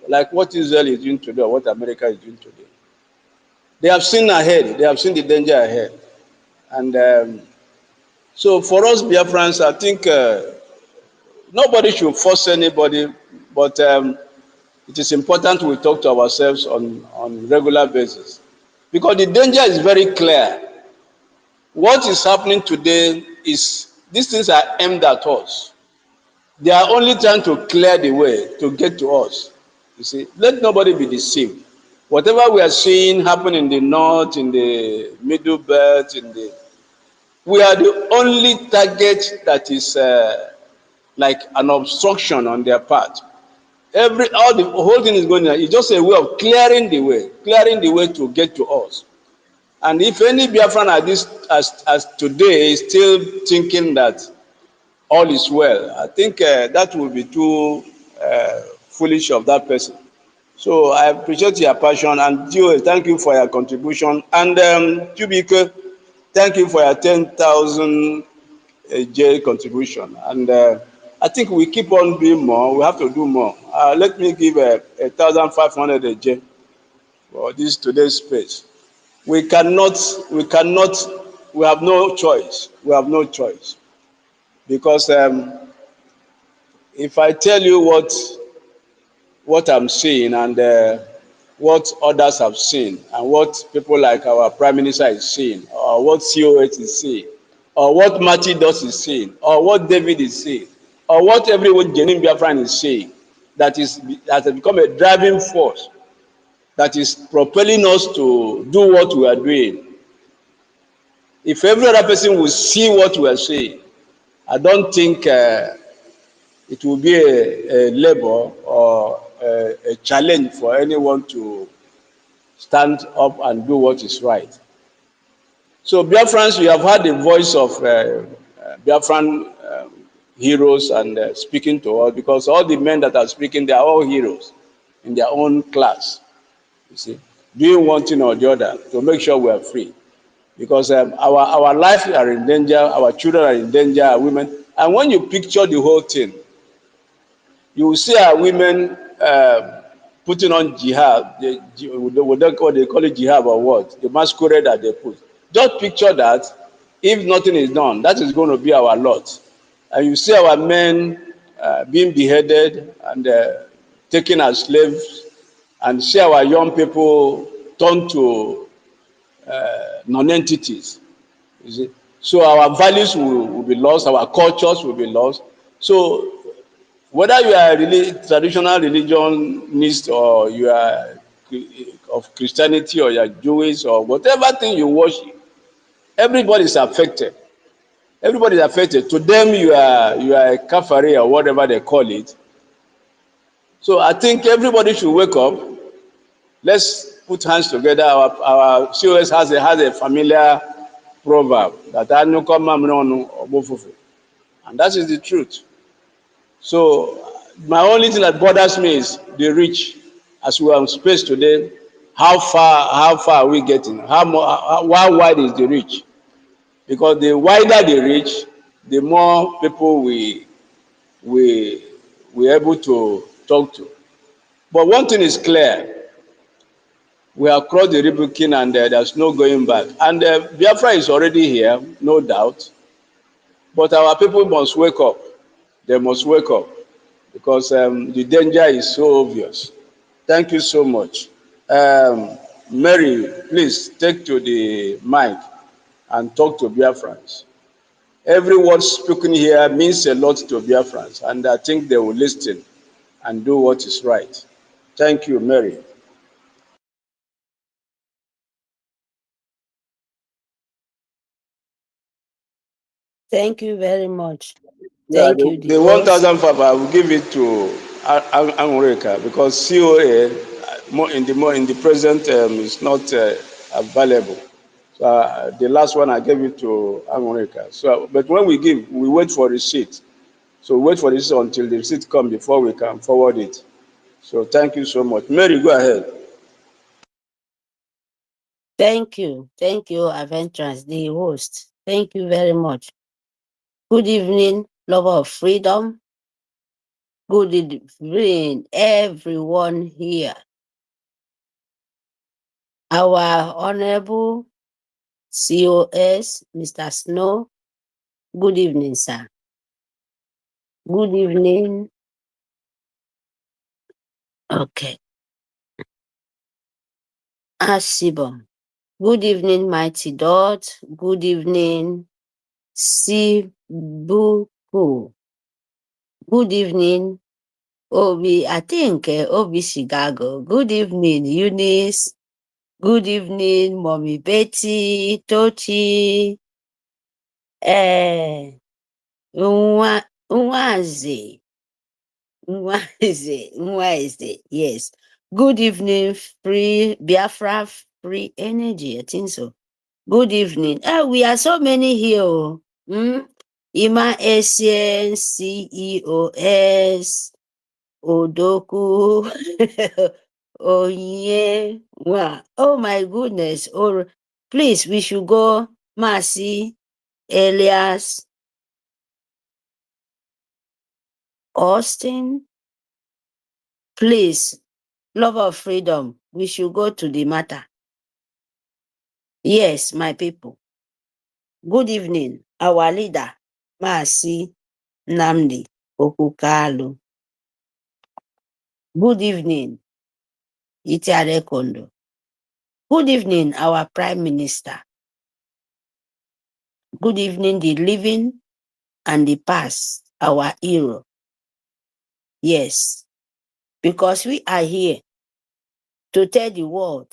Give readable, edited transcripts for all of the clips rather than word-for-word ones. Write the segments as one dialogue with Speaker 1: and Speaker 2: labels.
Speaker 1: like what Israel is doing today or what America is doing today. They have seen ahead. They have seen the danger ahead. And so for us Biafrans, I think nobody should force anybody, but it is important we talk to ourselves on regular basis. Because the danger is very clear. What is happening today is these things are aimed at us. They are only trying to clear the way to get to us. You see, let nobody be deceived. Whatever we are seeing happen in the north, in the middle belt, we are the only target that is like an obstruction on their part. All the whole thing is going on. It's just a way of clearing the way to get to us. And if any Biafran at this as today is still thinking that all is well, I think that would be too foolish of that person. So I appreciate your passion, and Joe, thank you for your contribution. And Tubike, thank you for your 10,000 J contribution. And I think we keep on doing more. We have to do more. Let me give 1,500 J for this today's space. We cannot, we have no choice. We have no choice. Because if I tell you what I'm seeing and what others have seen and what people like our Prime Minister is seeing, or what COH is seeing, or what Matty Doss is seeing, or what David is seeing, or what everyone genuine Biafran is saying, that has become a driving force that is propelling us to do what we are doing. If every other person will see what we are saying, I don't think it will be a labor or a challenge for anyone to stand up and do what is right. So Biafrans, you have heard the voice of Biafran heroes and speaking to us, because all the men that are speaking, they are all heroes in their own class. You see, doing one thing or the other to make sure we are free. Because our lives are in danger, our children are in danger, our women. And when you picture the whole thing, you will see our women putting on jihad, what they call it jihad or what, the masquerade that they put. Just picture that. If nothing is done, that is going to be our lot. And you see our men being beheaded and taken as slaves, and see our young people turned to non-entities. You see? So our values will be lost, our cultures will be lost. So whether you are really traditional religionist or you are of Christianity or you are Jewish or whatever thing you worship, everybody is affected. Everybody is affected. To them, you are a kafiri or whatever they call it. So I think everybody should wake up. Let's put hands together. Our COS has a familiar proverb that and that is the truth. So my only thing that bothers me is the reach. As we are in space today, how far are we getting? How wide is the reach? Because the wider the reach, the more people we able to talk to. But one thing is clear: we have crossed the Rubicon and there's no going back. And Biafra is already here, no doubt. But our people must wake up. They must wake up, because the danger is so obvious. Thank you so much. Mary, please take to the mic and talk to Biafrans. Every word spoken here means a lot to Biafrans, and I think they will listen and do what is right. Thank you, Mary.
Speaker 2: Thank you very much.
Speaker 1: Yeah,
Speaker 2: Thank you, the
Speaker 1: the
Speaker 2: host.
Speaker 1: 1,005 I will give it to Angureka, because COA in the present is not available. So the last one I gave it to Angureka. So, but when we give, we wait for receipt. So wait for this until the receipt comes before we can forward it. So thank you so much. Mary, go ahead.
Speaker 2: Thank you, Aventrans, the host. Thank you very much. Good evening, lover of freedom. Good evening, everyone here. Our Honorable COS, Mr. Snow. Good evening, sir. Good evening. Okay. Ashibom. Good evening, Mighty Dot. Good evening, Sibuku. Good evening, Obi. I think Obi Chicago. Good evening, Eunice. Good evening, Mommy Betty, Tochi, Nwaze, Nwaze, yes. Good evening, Free Biafra, Free Energy, I think so. Good evening. We are so many here. Ima Essien, CEOS, Odoku, Onye. Wow. Oh my goodness. Oh, please, we should go. Mercy, Elias, Austin. Please, love of freedom. We should go to the matter. Yes, my people. Good evening. Our leader, Mercy Namdi Okukalu. Good evening, Itiare Kondo. Good evening, our Prime Minister. Good evening, the living and the past, our hero. Yes, because we are here to tell the world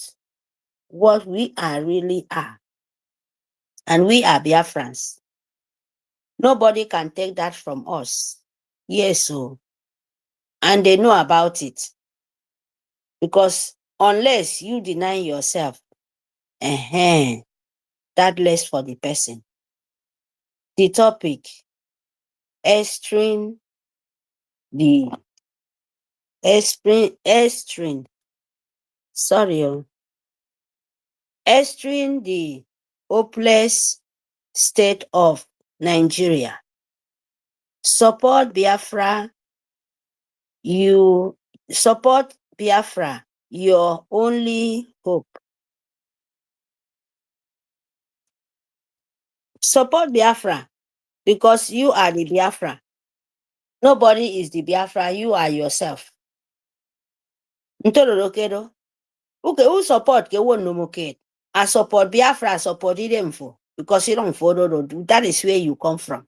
Speaker 2: what we are really are. And we are Biafrans. Nobody can take that from us. Yes, so. And they know about it. Because unless you deny yourself, that less for the person. The topic, estering the estering the hopeless state of Nigeria. Support Biafra. You support Biafra, your only hope. Support Biafra because you are the Biafra. Nobody is the Biafra, you are yourself. Ntololokedo. Okay, who support ke won no moke? I support Biafra, I support them for because you don't follow. That is where you come from.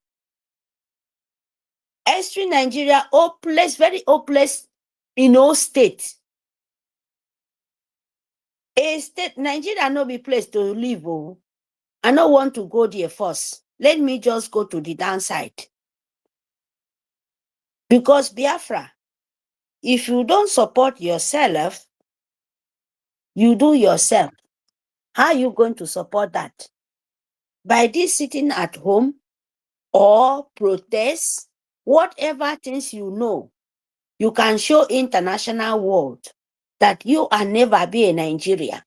Speaker 2: Extreme Nigeria, hopeless, very hopeless, state. A state, Nigeria no be place to live. Oh. I don't want to go there first. Let me just go to the downside. Because Biafra, if you don't support yourself, you do yourself. How are you going to support that? By this sitting at home or protest, whatever things you know, you can show international world that you are never be a Nigeria.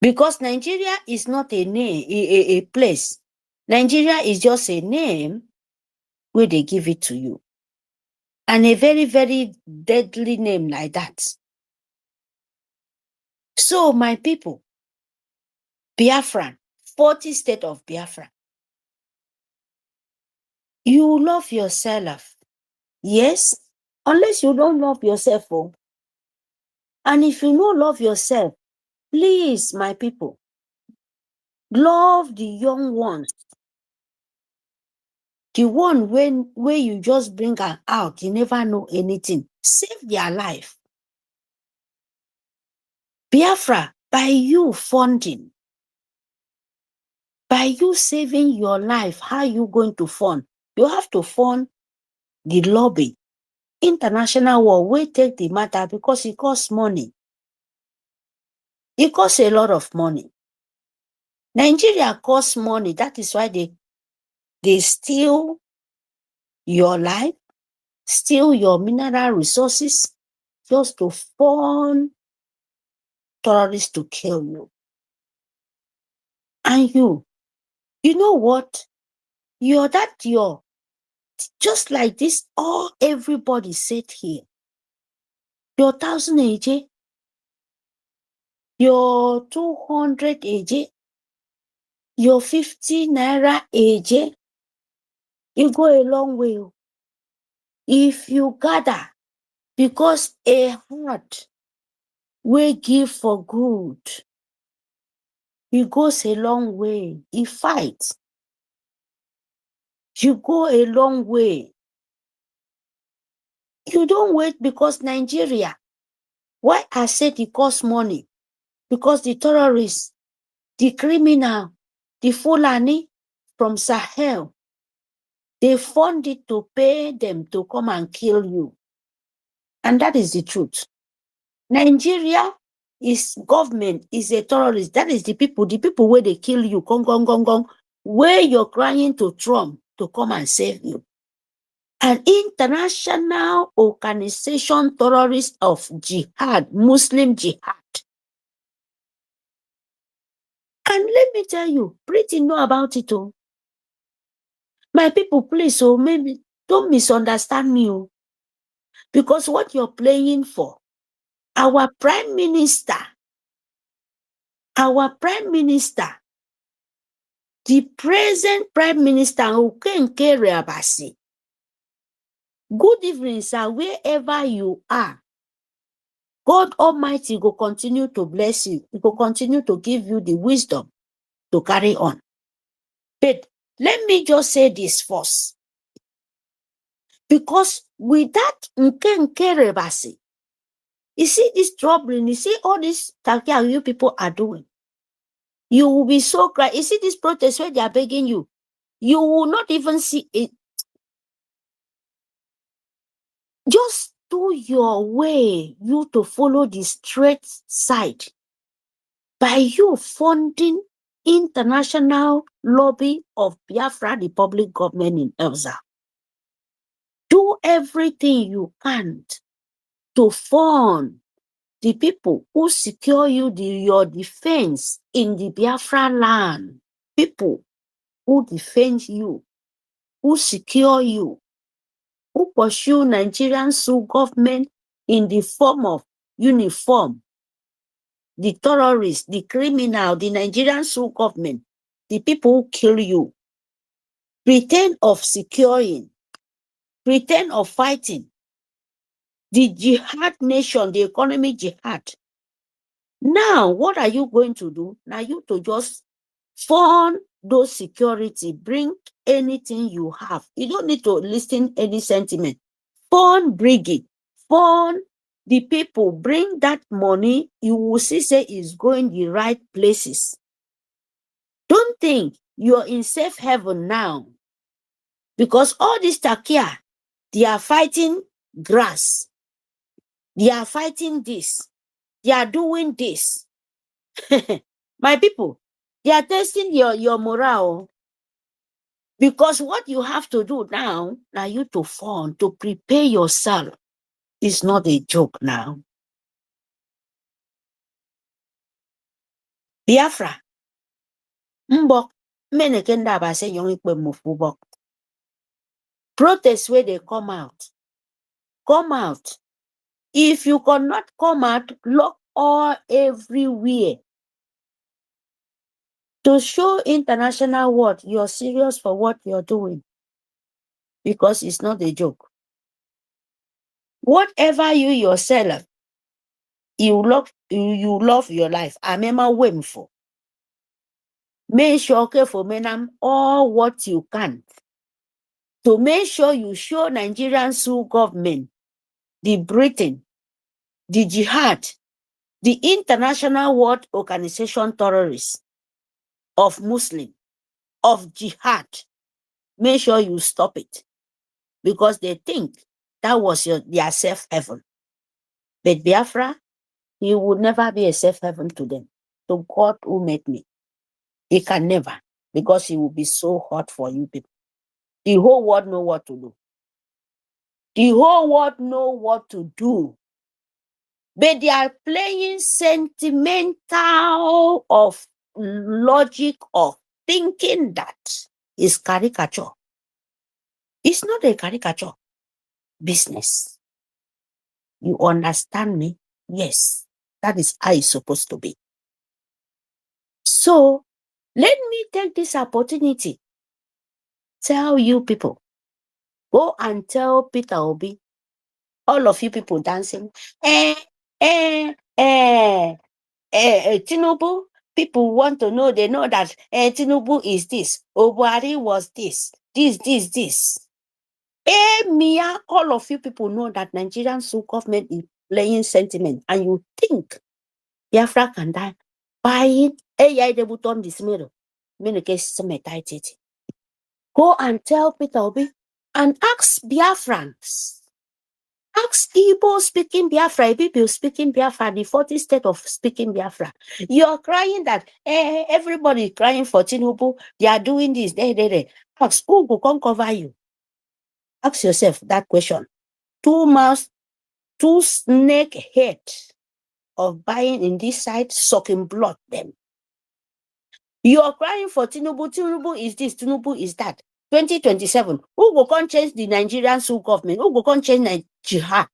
Speaker 2: Because Nigeria is not a name, a place. Nigeria is just a name where they give it to you. And a very, very deadly name like that. So, my people, Biafran, 40 state of Biafra. You love yourself. Yes, unless you don't love yourself. Oh. And if you don't love yourself, please, my people, love the young ones. The one where you just bring her out, you never know anything. Save their life. Biafra, by you funding, by you saving your life, how are you going to fund? You have to fund the lobby. International war will take the matter because it costs money. It costs a lot of money. Nigeria costs money. That is why they steal your life, steal your mineral resources just to fund terrorists to kill you. And you know what? Your just like this, everybody said here. Your 1,000 AJ, your 200 AJ, your 50 naira AJ, you go a long way. If you gather, because a heart will give for good, it goes a long way. It fights. You go a long way. You don't wait because Nigeria. Why I said it costs money? Because the terrorists, the criminal, the Fulani from Sahel, they fund it to pay them to come and kill you. And that is the truth. Nigeria is government, is a terrorist. That is the people where they kill you, gong, where you're crying to Trump to come and save you. An international organization, terrorist of jihad, Muslim jihad. And let me tell you, Britain know about it all. My people, please, maybe don't misunderstand me. Because what you're playing for, our prime minister, the present prime minister, Ukenke Reabasi. Good evening, sir, wherever you are. God Almighty will continue to bless you. He will continue to give you the wisdom to carry on. But let me just say this first. Because with that Ukenke Reabasi, you see this troubling, you see all this takia you people are doing. You will be so cry. You see this protest where they are begging you. You will not even see it. Just do your way, you to follow the straight side. By you funding international lobby of Biafra, the public government in Elsa. Do everything you can to fund the people who secure you your defense in the Biafra land. People who defend you, who secure you, who pursue Nigerian Sioux government in the form of uniform, the terrorists, the criminal, the Nigerian Sioux government, the people who kill you, pretend of securing, pretend of fighting, the jihad nation, the economic jihad. Now, what are you going to do? Now you to just fund those security, bring anything you have. You don't need to listen any sentiment. Fund, bring it. Fund the people, bring that money. You will see say is going the right places. Don't think you're in safe heaven now. Because all this takia, they are fighting grass. They are fighting this. They are doing this. My people, they are testing your morale. Because what you have to do now you to fund, to prepare yourself. It's not a joke now. Biafra. Mbok. Menekenda ba se yon ikwe mufubok. Protest where they come out. Come out. If you cannot come out, lock all everywhere. To show international world you're serious for what you're doing. Because it's not a joke. Whatever you yourself, you love your life. I remember waiting for. Make sure for menam all what you can. To make sure you show Nigerian Sioux government, the Britain, the jihad, the international world organization terrorists of Muslim, of jihad. Make sure you stop it. Because they think that was their safe heaven. But Biafra, he would never be a safe heaven to them. To God who made me. He can never. Because he will be so hot for you people. The whole world know what to do. The whole world know what to do. But they are playing sentimental of logic of thinking that is caricature. It's not a caricature business. You understand me? Yes, that is how it's supposed to be. So let me take this opportunity, tell you people, go and tell Peter Obi, all of you people dancing, eh, eh, eh, Tinubu, people want to know, they know that Tinubu is this, Obuari was this. Mia, all of you people know that Nigerian government is playing sentiment, and you think Biafra can die buying debuton this middle. Go and tell Peter Obi and ask Biafrans. Ask Igbo speaking Biafra, people speaking Biafra, the 40 state of speaking Biafra. You're crying that everybody crying for Tinubu, they are doing this, Ask who will come cover you? Ask yourself that question. 2 mouths, 2 snake head of buying in this side, sucking blood them. You are crying for Tinubu. Tinubu is this, Tinubu is that. 2027, who will come change the Nigerian government? Who will come change jihad?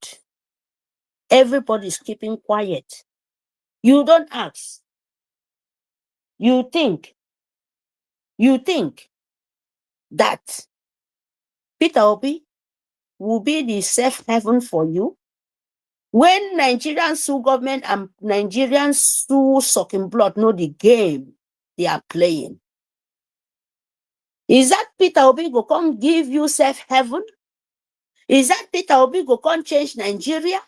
Speaker 2: Everybody's keeping quiet. You don't ask. You think that Peter Obi will be the safe haven for you when Nigerian government and Nigerian sucking blood know the game they are playing. Is that Peter Obi go come give you safe haven? Is that Peter Obi go come change Nigeria?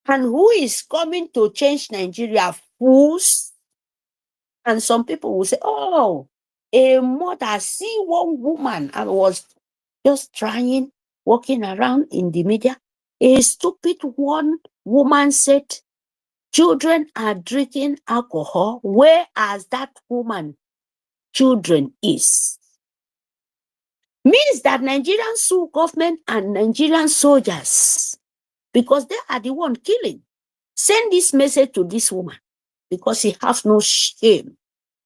Speaker 2: And who is coming to change Nigeria? Fools? And some people will say, oh, a mother, see one woman, I was just trying, walking around in the media. A stupid one woman said, children are drinking alcohol, whereas that woman, children is. Means that Nigerian government and Nigerian soldiers, because they are the one killing, send this message to this woman because he has no shame.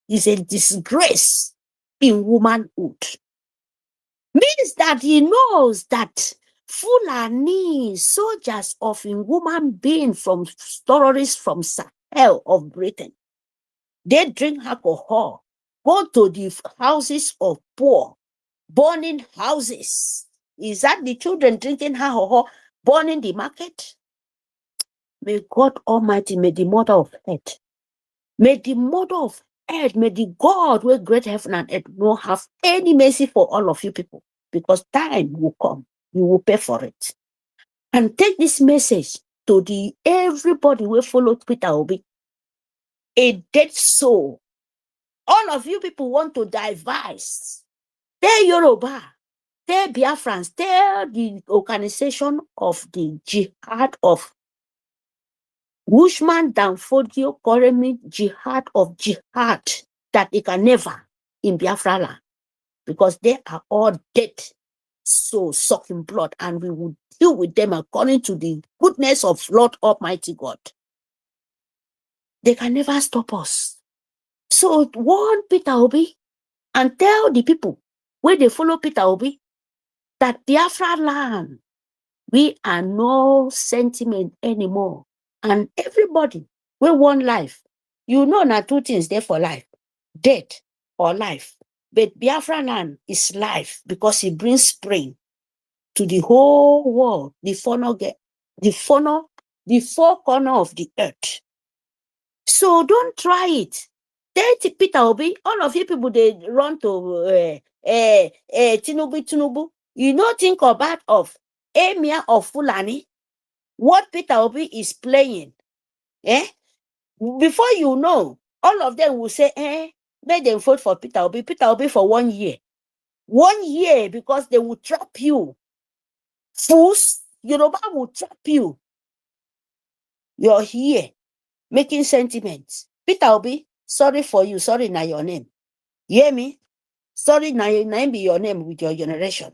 Speaker 2: Is a disgrace in womanhood. Means that he knows that Fulani soldiers of a woman being from terrorists from Sahel of Britain, they drink alcohol, go to the houses of poor, burning houses. Is that the children drinking alcohol, burning the market? May God Almighty, may the mother of earth, may the mother of earth, may the God where great heaven and earth not have any mercy for all of you people, because time will come, you will pay for it. And take this message to the everybody who followed Peter Obi, a dead soul. All of you people want to devise. Tell Yoruba, tell Biafrans, tell the organization of the jihad of Wushman Danfodio Koremi jihad of jihad that they can never in Biafra land, because they are all dead, so sucking blood, and we will deal with them according to the goodness of Lord Almighty God. They can never stop us. So warn Peter Obi and tell the people where they follow Peter Obi that Biafra land, we are no sentiment anymore. And everybody will want life. You know, now 2 things there for life, death or life. But Biafra land is life because it brings spring to the whole world, the four corner of the earth. So don't try it. Tell Peter Obi, all of you people, they run to Tinubu. You know, think about of Emir of Fulani, what Peter Obi is playing. Before you know, all of them will say, let them vote for Peter Obi for 1 year. 1 year, because they will trap you. Fools, Yoruba will trap you. You're here making sentiments. Peter Obi, sorry for you. Sorry, now your name. You hear me? Sorry, now your name be your name with your generation.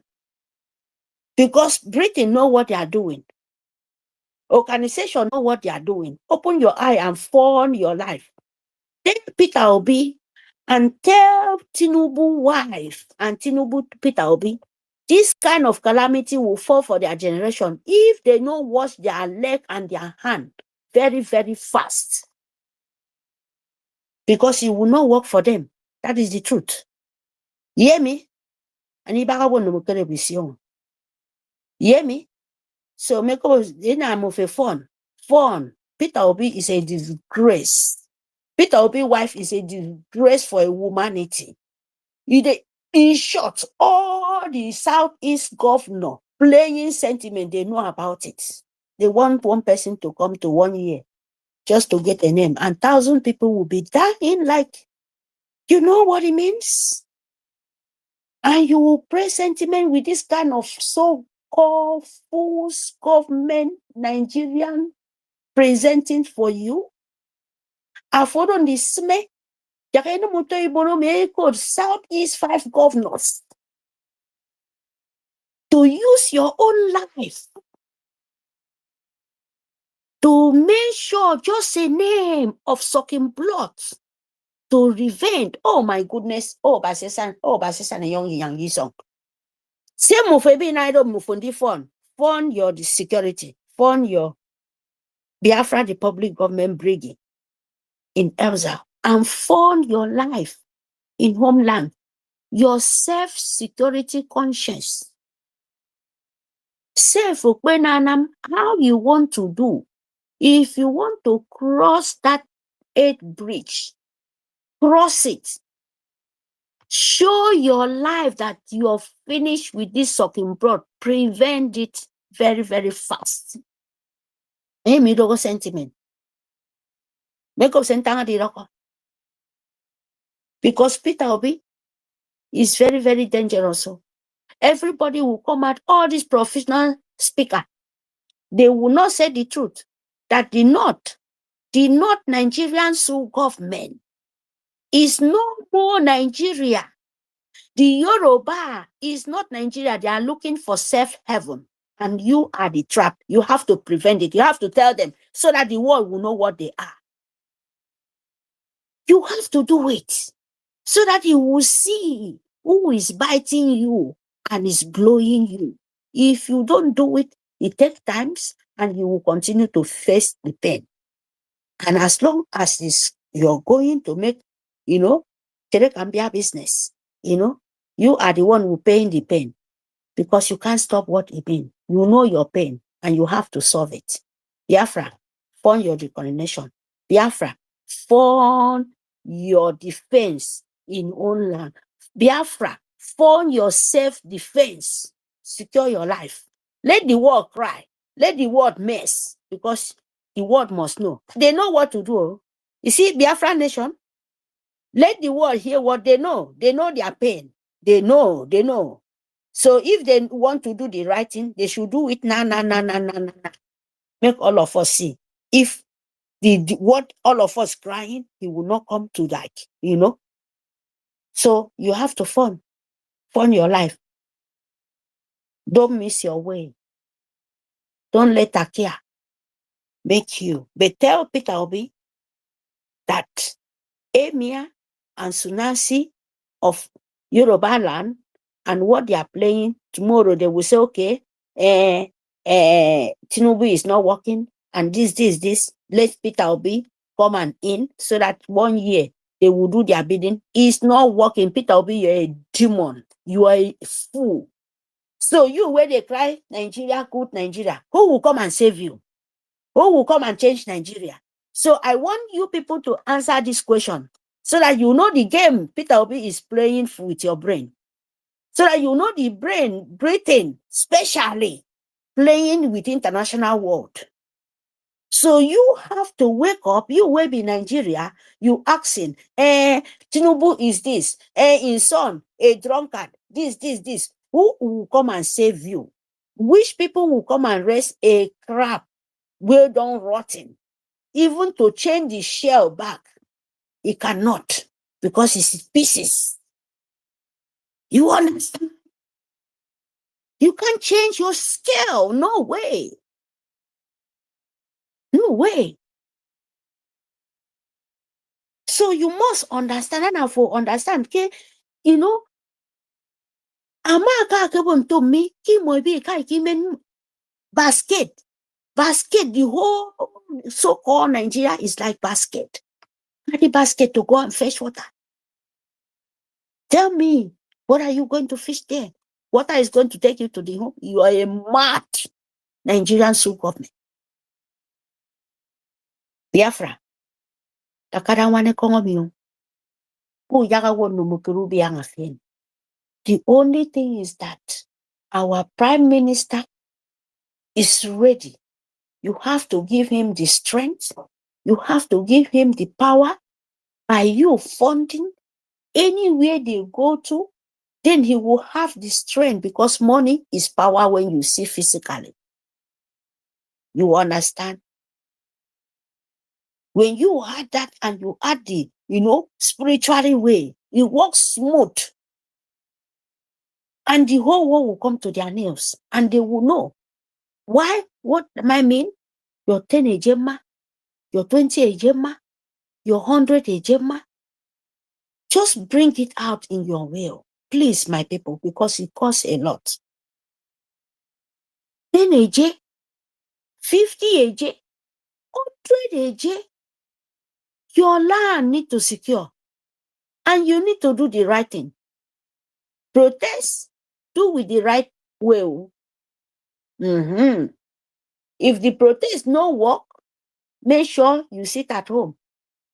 Speaker 2: Because Britain know what they are doing. Organization know what they are doing. Open your eye and fawn your life. Take Peter Obi and tell Tinubu wife and Tinubu Peter Obi This kind of calamity will fall for their generation if they don't wash their leg and their hand very, very fast. Because it will not work for them. That is the truth. You hear me? And you hear me? So make us I'm of a fun. Fun. Peter Obi is a disgrace. Peter Obi wife is a disgrace for a humanity. In short, all the Southeast governor playing sentiment, they know about it. They want one person to come to 1 year just to get a name, and 1,000 people will be dying. Like, you know what it means? And you will play sentiment with this kind of so-called false government Nigerian presenting for you. After this, Southeast 5 governors to use your own life to make sure just a name of sucking blood to revenge. Oh my goodness. Oh, Basesan young song. Say Mufebi Naido Mufundi fund your security, fund your Biafra Republic government brigade in Elza, and fund your life in homeland, your self-security conscience. Self-Okwenanam, how you want to do. If you want to cross that 8th bridge, cross it. Show your life that you're finished with this sucking blood. Prevent it very, very fast. Middle sentiment. Make up sentiment. Because Peter Obi is very, very dangerous. Everybody will come out, all these professional speakers, they will not say the truth. That the North Nigerian government is no more Nigeria. The Yoruba is not Nigeria. They are looking for safe heaven. And you are the trap. You have to prevent it. You have to tell them so that the world will know what they are. You have to do it so that you will see who is biting you and is blowing you. If you don't do it, it takes time and you will continue to face the pain. And as long as you're going to make, Telecambia business, you are the one who paying the pain because you can't stop what it means. You know your pain and you have to solve it. Biafra, fund your reconciliation. Biafra, fund your defense in own land. Biafra, fund your self-defense. Secure your life. Let the world cry. Let the world mess because the world must know. They know what to do. You see, Biafra nation, let the world hear what they know. They know their pain. They know. So if they want to do the right thing, they should do it now. Make all of us see. If what all of us crying, he will not come to like, So you have to fund your life. Don't miss your way. Don't let Takia make you. But tell Peter Obi that Emir and Sunasi of Yoruba land and what they are playing, tomorrow they will say, okay, Tinubu is not working and this. Let Peter Obi come and in so that 1 year they will do their bidding. It's not working. Peter Obi, you're a demon. You are a fool. So you, where they cry, Nigeria, good Nigeria, who will come and save you? Who will come and change Nigeria? So I want you people to answer this question so that you know the game Peter Obi is playing with your brain. So that you know the brain, Britain, especially playing with international world. So you have to wake up, you will be Nigeria, you asking, Tinubu is this, his son, a drunkard, this. Who will come and save you? Which people will come and raise a crap, well done rotten? Even to change the shell back, it cannot because it's pieces. You understand? You can't change your scale. No way. No way. So you must understand, and for understand, okay, Amaka kebon to me, ki mo be kai ki men basket. Basket, the whole so-called Nigeria is like basket. The basket to go and fetch water. Tell me, what are you going to fish there? Water is going to take you to the home. You are a mad Nigerian soup government. Biafra. Takara wane kongo miyo. The only thing is that our prime minister is ready. You have to give him the strength. You have to give him the power by you funding anywhere they go to. Then he will have the strength because money is power when you see physically. You understand? When you add that and you add the, spiritually way, it works smooth. And the whole world will come to their nails and they will know. Why? What I mean? Your 10 ejema, your 20 ejema, your 100 ejema. Just bring it out in your will. Please, my people, because it costs a lot. 10 AJ, 50 AJ, 100 AJ. Your land need to secure. And you need to do the right thing. Protest, do with the right way. If the protest no work, make sure you sit at home.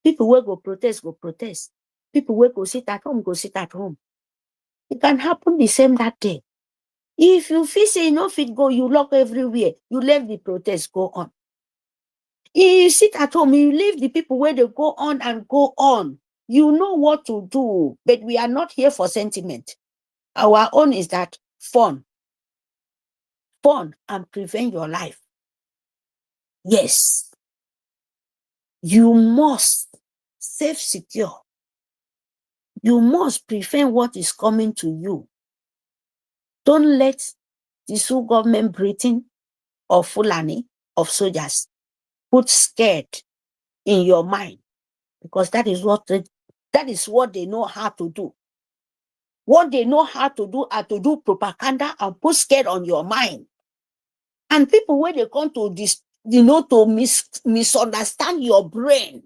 Speaker 2: People will go protest, go protest. People will go sit at home, go sit at home. It can happen the same that day. If you feel say no fit go, you lock everywhere. You let the protest go on. If you sit at home, you leave the people where they go on and go on. You know what to do, but we are not here for sentiment. Our own is that fun and prevent your life. Yes, you must self-secure. You must prevent what is coming to you. Don't let the Sioux government breathing of Fulani, of soldiers, put scared in your mind, because that is what they know how to do. What they know how to do are to do propaganda and put scared on your mind. And people, when they come to this, to misunderstand your brain,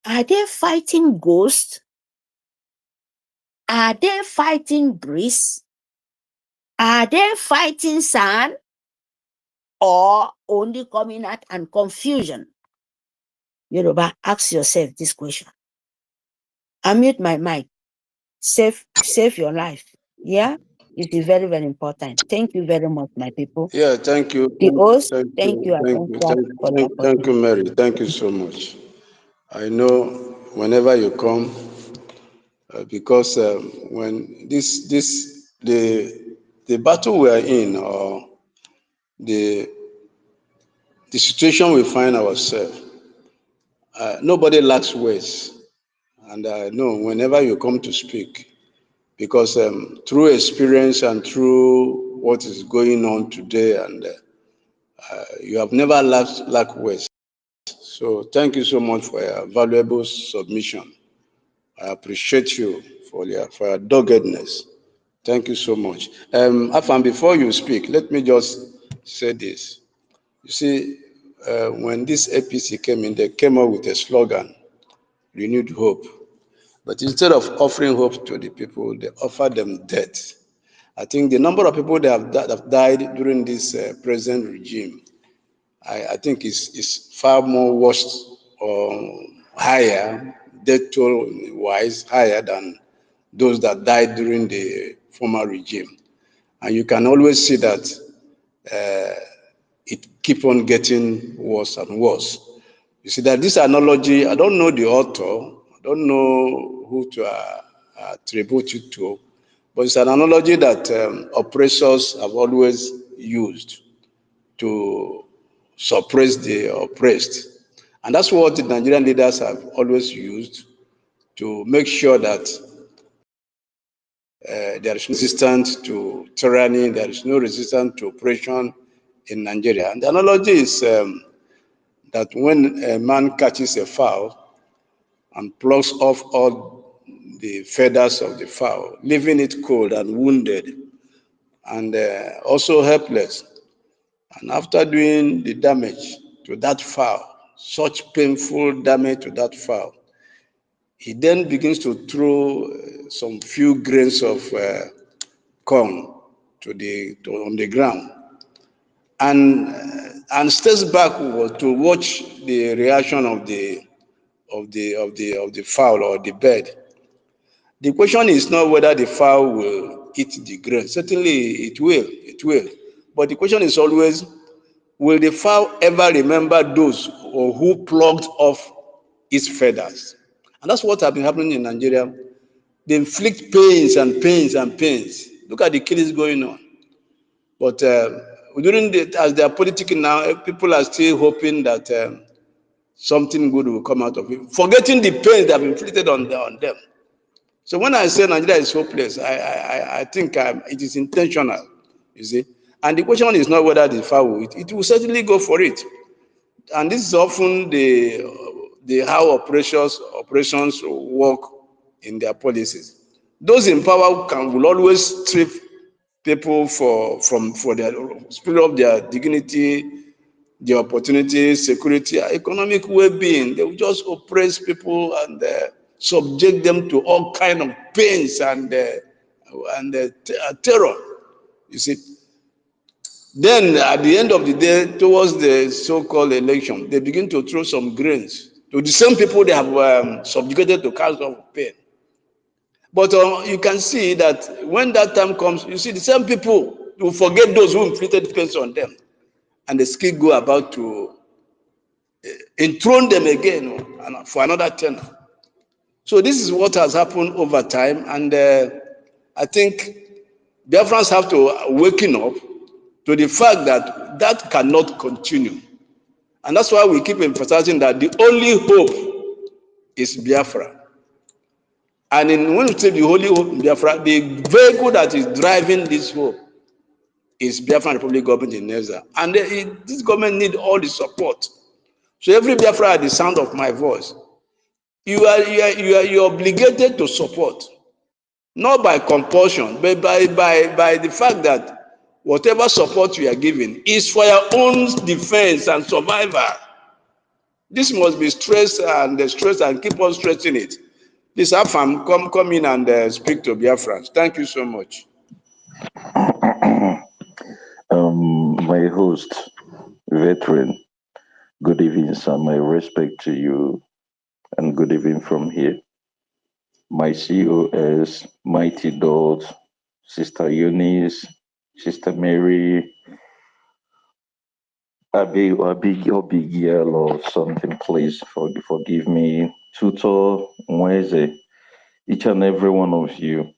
Speaker 2: are they fighting ghosts? Are they fighting breeze? Are they fighting sand? Or only coming out and confusion? Yoruba, ask yourself this question. Unmute my mic. Save your life. Yeah? It is very, very important. Thank you very much, my people.
Speaker 1: Yeah, thank you.
Speaker 2: The host,
Speaker 1: Thank you, Mary. Thank you so much. I know whenever you come, because when the battle we are in, or the situation we find ourselves, nobody lacks words, and I know whenever you come to speak, because through experience and through what is going on today, and you have never lacked words. So thank you so much for your valuable submission. I appreciate you for your doggedness. Thank you so much. Afan, before you speak, let me just say this. You see, when this APC came in, they came up with a slogan, renewed hope. But instead of offering hope to the people, they offered them death. I think the number of people that have died during this present regime, I think is far more worse or higher, death toll wise, higher than those that died during the former regime. And you can always see that it keep on getting worse and worse. You see that this analogy, I don't know the author, I don't know who to attribute it to, but it's an analogy that oppressors have always used to suppress the oppressed. And that's what the Nigerian leaders have always used to make sure that there is no resistance to tyranny, there is no resistance to oppression in Nigeria. And the analogy is that when a man catches a fowl and plucks off all the feathers of the fowl, leaving it cold and wounded and also helpless. And after doing the damage to that fowl, such painful damage to that fowl, he then begins to throw some few grains of corn on the ground, and stays back to watch the reaction of the fowl or the bird. The question is not whether the fowl will eat the grain. Certainly it will. It will. But the question is always, will the fowl ever remember those or who plucked off its feathers? And that's what has been happening in Nigeria. They inflict pains and pains and pains. Look at the killings going on. But as they are politicking now, people are still hoping that something good will come out of it, forgetting the pains that have been inflicted on them. So when I say Nigeria is hopeless, I think it is intentional, you see. And the question is not whether the fowl will. It will certainly go for it. And this is often the how operations work in their policies. Those in power will always strip people for their spirit of their dignity, their opportunities, security, economic well-being. They will just oppress people and subject them to all kind of pains and terror. You see. Then at the end of the day, towards the so-called election, they begin to throw some grains to the same people they have subjugated to cause of pain. But you can see that when that time comes, you see the same people will forget those who inflicted pains on them, and they still go about to enthrone them again for another tenor. So this is what has happened over time, and I think Biafrans have to waken up to the fact that that cannot continue. And that's why we keep emphasizing that the only hope is Biafra. And when we say the only hope in Biafra, the vehicle that is driving this hope is Biafran Republic government in Neza. And this government needs all the support. So every Biafra at the sound of my voice, you're obligated to support, not by compulsion, but by the fact that whatever support you are giving is for your own defense and survival. This must be stressed and keep on stressing it. Please, Afam, come in and speak to Biafrans. Thank you so much.
Speaker 3: My host, veteran, good evening, sir. My respect to you, and good evening from here. My COS, Mighty Dot, Sister Eunice, Sister Mary, Abigail or something, please forgive me. Tutor, Mweze, each and every one of you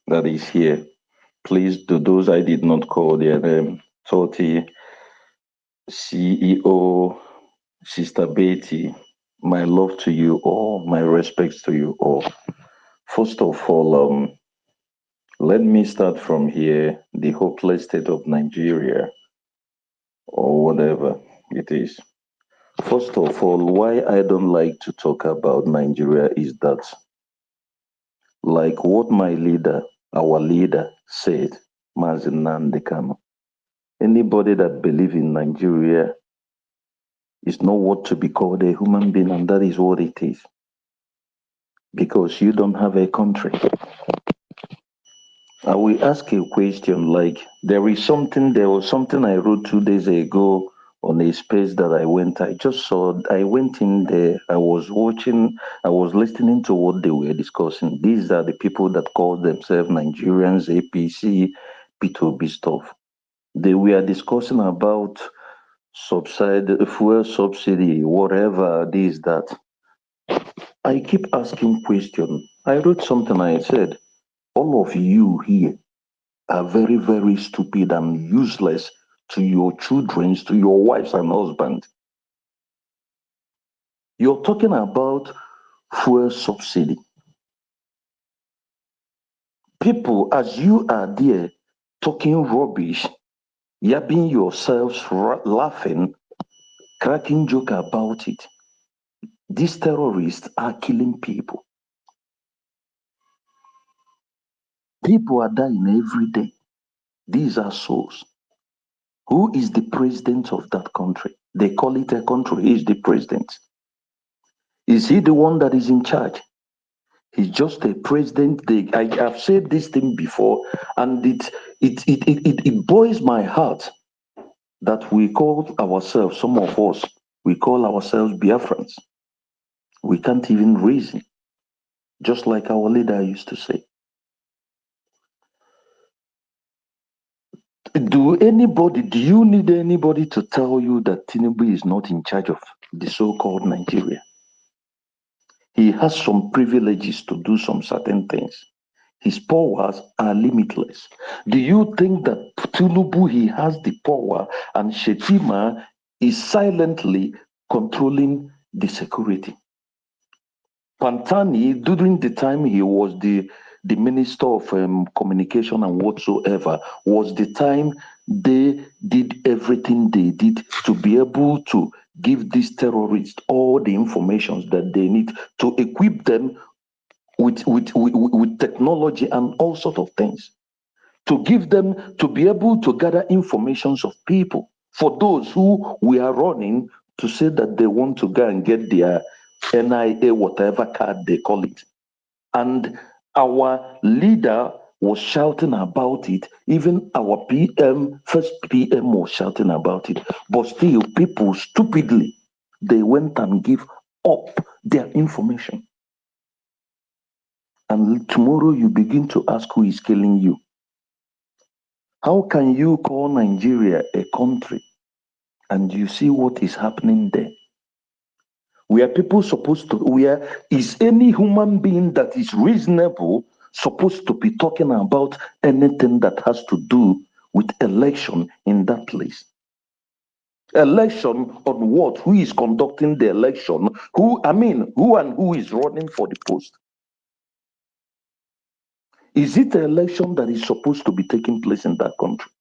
Speaker 3: that is here. Please, to those I did not call their name, Toti, CEO, Sister Betty, my love to you all, my respects to you all. First of all, let me start from here, the hopeless state of Nigeria, or whatever it is. First of all, why I don't like to talk about Nigeria is that, like what my leader, our leader, said, Mazen Nandekano, anybody that believes in Nigeria is not what to be called a human being, and that is what it is. Because you don't have a country. I will ask a question like there was something I wrote 2 days ago on a space that I went in there, I was listening to what they were discussing. These are the people that call themselves Nigerians, APC, P2B stuff. They were discussing about fuel subsidy, whatever, this, that. I keep asking questions. I wrote something, I said, all of you here are very, very stupid and useless to your children, to your wives and husbands. You're talking about fuel subsidy. People, as you are there talking rubbish, yapping yourselves, laughing, cracking joke about it, these terrorists are killing people. People are dying every day. These are souls. Who is the president of that country? They call it a country. He is the president. Is he the one that is in charge? He's just a president. I have said this thing before, and it boils my heart that we call ourselves, some of us, we call ourselves Biafrans. We can't even reason, just like our leader used to say. Do you need anybody to tell you that Tinubu is not in charge of the so-called Nigeria? He has some privileges to do some certain things. His powers are limitless. Do you think that Tinubu, he has the power and Shetima is silently controlling the security? Pantani, during the time he was the Minister of Communication and whatsoever, was the time they did everything they did to be able to give these terrorists all the information that they need to equip them with technology and all sorts of things, to give them to be able to gather informations of people. For those who we are running to say that they want to go and get their NIA, whatever card they call it. And our leader was shouting about it. Even our first PM was shouting about it. But still, people stupidly, they went and give up their information. And tomorrow you begin to ask who is killing you. How can you call Nigeria a country and you see what is happening there? Where people supposed to, where is any human being that is reasonable supposed to be talking about anything that has to do with election in that place? Election on what? Who is conducting the election? Who and who is running for the post? Is it an election that is supposed to be taking place in that country?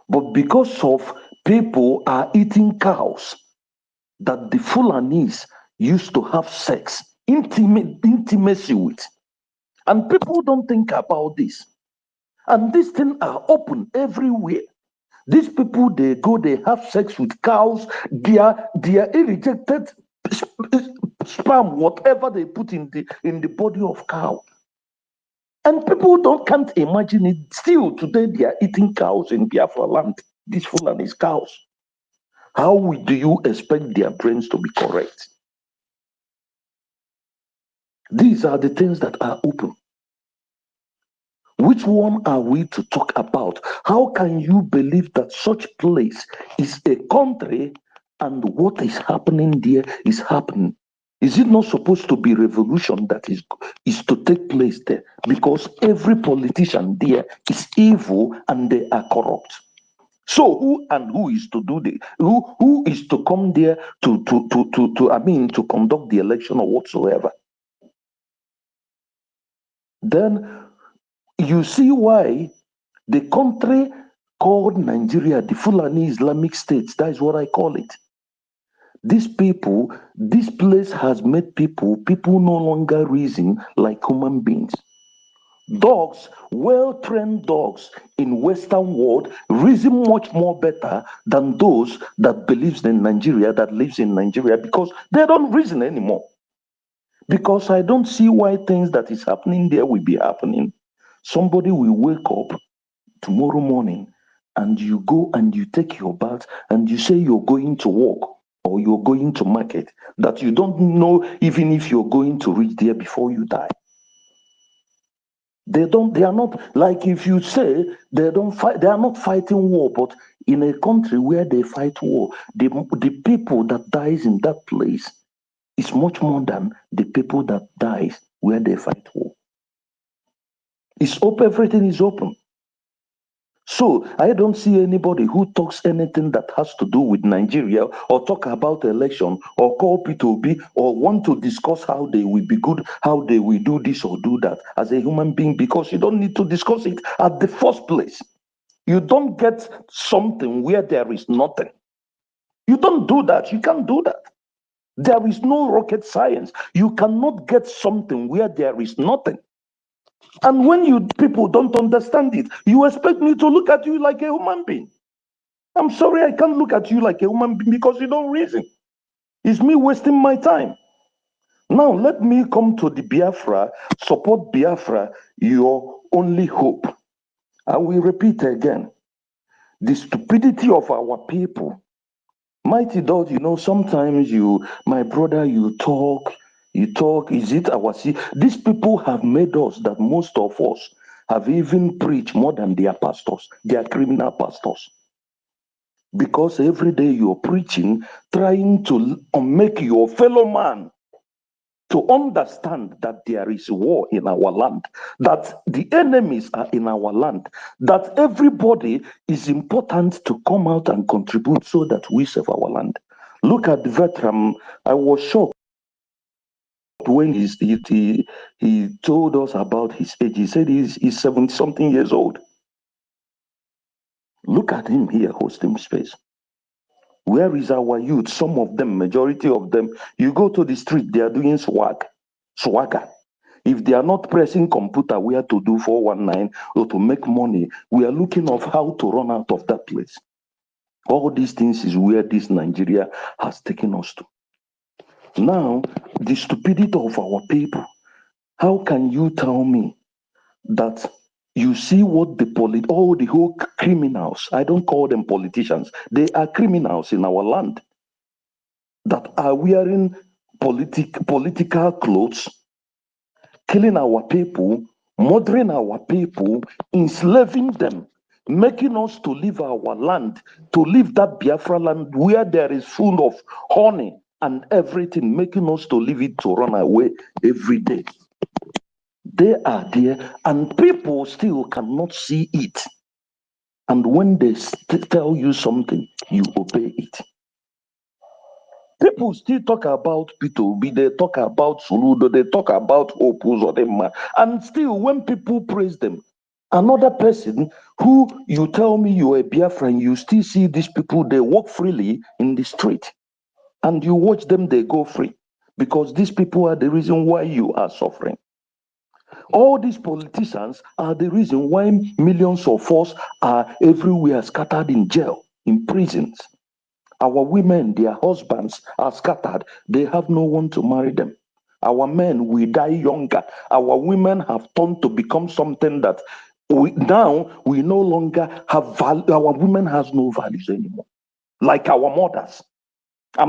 Speaker 3: But because of people are eating cows, that the Fulanis used to have sex, intimacy with. And people don't think about this. And these things are open everywhere. These people, they go, they have sex with cows, their irrejected sperm, whatever they put in the body of cow. And people can't imagine it. Still today, they are eating cows in Biafra land, these Fulanis cows. How do you expect their brains to be correct? These are the things that are open. Which one are we to talk about? How can you believe that such place is a country and what is happening there is happening? Is it not supposed to be revolution that is to take place there? Because every politician there is evil and they are corrupt. So who is to do the who is to come there to conduct the election or whatsoever? Then you see why the country called Nigeria, the Fulani Islamic State, that is what I call it. These people, this place has made people no longer reason like human beings. Dogs, well-trained dogs in Western world reason much more better than those that lives in Nigeria because they don't reason anymore. Because I don't see why things that is happening there will be happening. Somebody will wake up tomorrow morning and you go and you take your bath and you say you're going to work or you're going to market, that you don't know even if you're going to reach there before you die. They are not, like if you say they don't fight, they are not fighting war, but in a country where they fight war, the people that dies in that place is much more than the people that dies where they fight war. It's open, everything is open. So I don't see anybody who talks anything that has to do with Nigeria or talk about election or call P2B or want to discuss how they will be good, how they will do this or do that as a human being, because you don't need to discuss it at the first place. You don't get something where there is nothing. You don't do that. You can't do that. There is no rocket science. You cannot get something where there is nothing. And when you people don't understand it, you expect me to look at you like a human being. I'm sorry, I can't look at you like a human being because you don't reason. It's me wasting my time. Now, let me come to the Biafra, support Biafra, your only hope. I will repeat again. The stupidity of our people. Mighty God, sometimes my brother, you talk, is it our see? These people have made us that most of us have even preached more than their pastors, their criminal pastors. Because every day you're preaching, trying to make your fellow man to understand that there is war in our land, that the enemies are in our land, that everybody is important to come out and contribute so that we save our land. Look at the veteran. I was shocked when he told us about his age. He said he's 70-something years old. Look at him here hosting space. Where is our youth? Some of them, majority of them, you go to the street, they are doing swagger. If they are not pressing computer where to do 419 or to make money, we are looking of how to run out of that place. All these things is where this Nigeria has taken us to. Now, the stupidity of our people. How can you tell me that you see what all the whole criminals, I don't call them politicians, they are criminals in our land that are wearing political clothes, killing our people, murdering our people, enslaving them, making us to leave our land, to leave that Biafra land where there is full of honey and everything, making us to leave it to run away every day. They are there and people still cannot see it. And when they tell you something, you obey it. People still talk about P2B, they talk about Soludo, they talk about Opus or them, and still when people praise them, another person who you tell me you're a Biafran, you still see these people, they walk freely in the street, and you watch them, they go free, because these people are the reason why you are suffering. All these politicians are the reason why millions of us are everywhere scattered in jail, in prisons. Our women, their husbands are scattered. They have no one to marry them. Our men, we die younger. Our women have turned to become something that we no longer have value. Our women has no values anymore. Like our mothers. I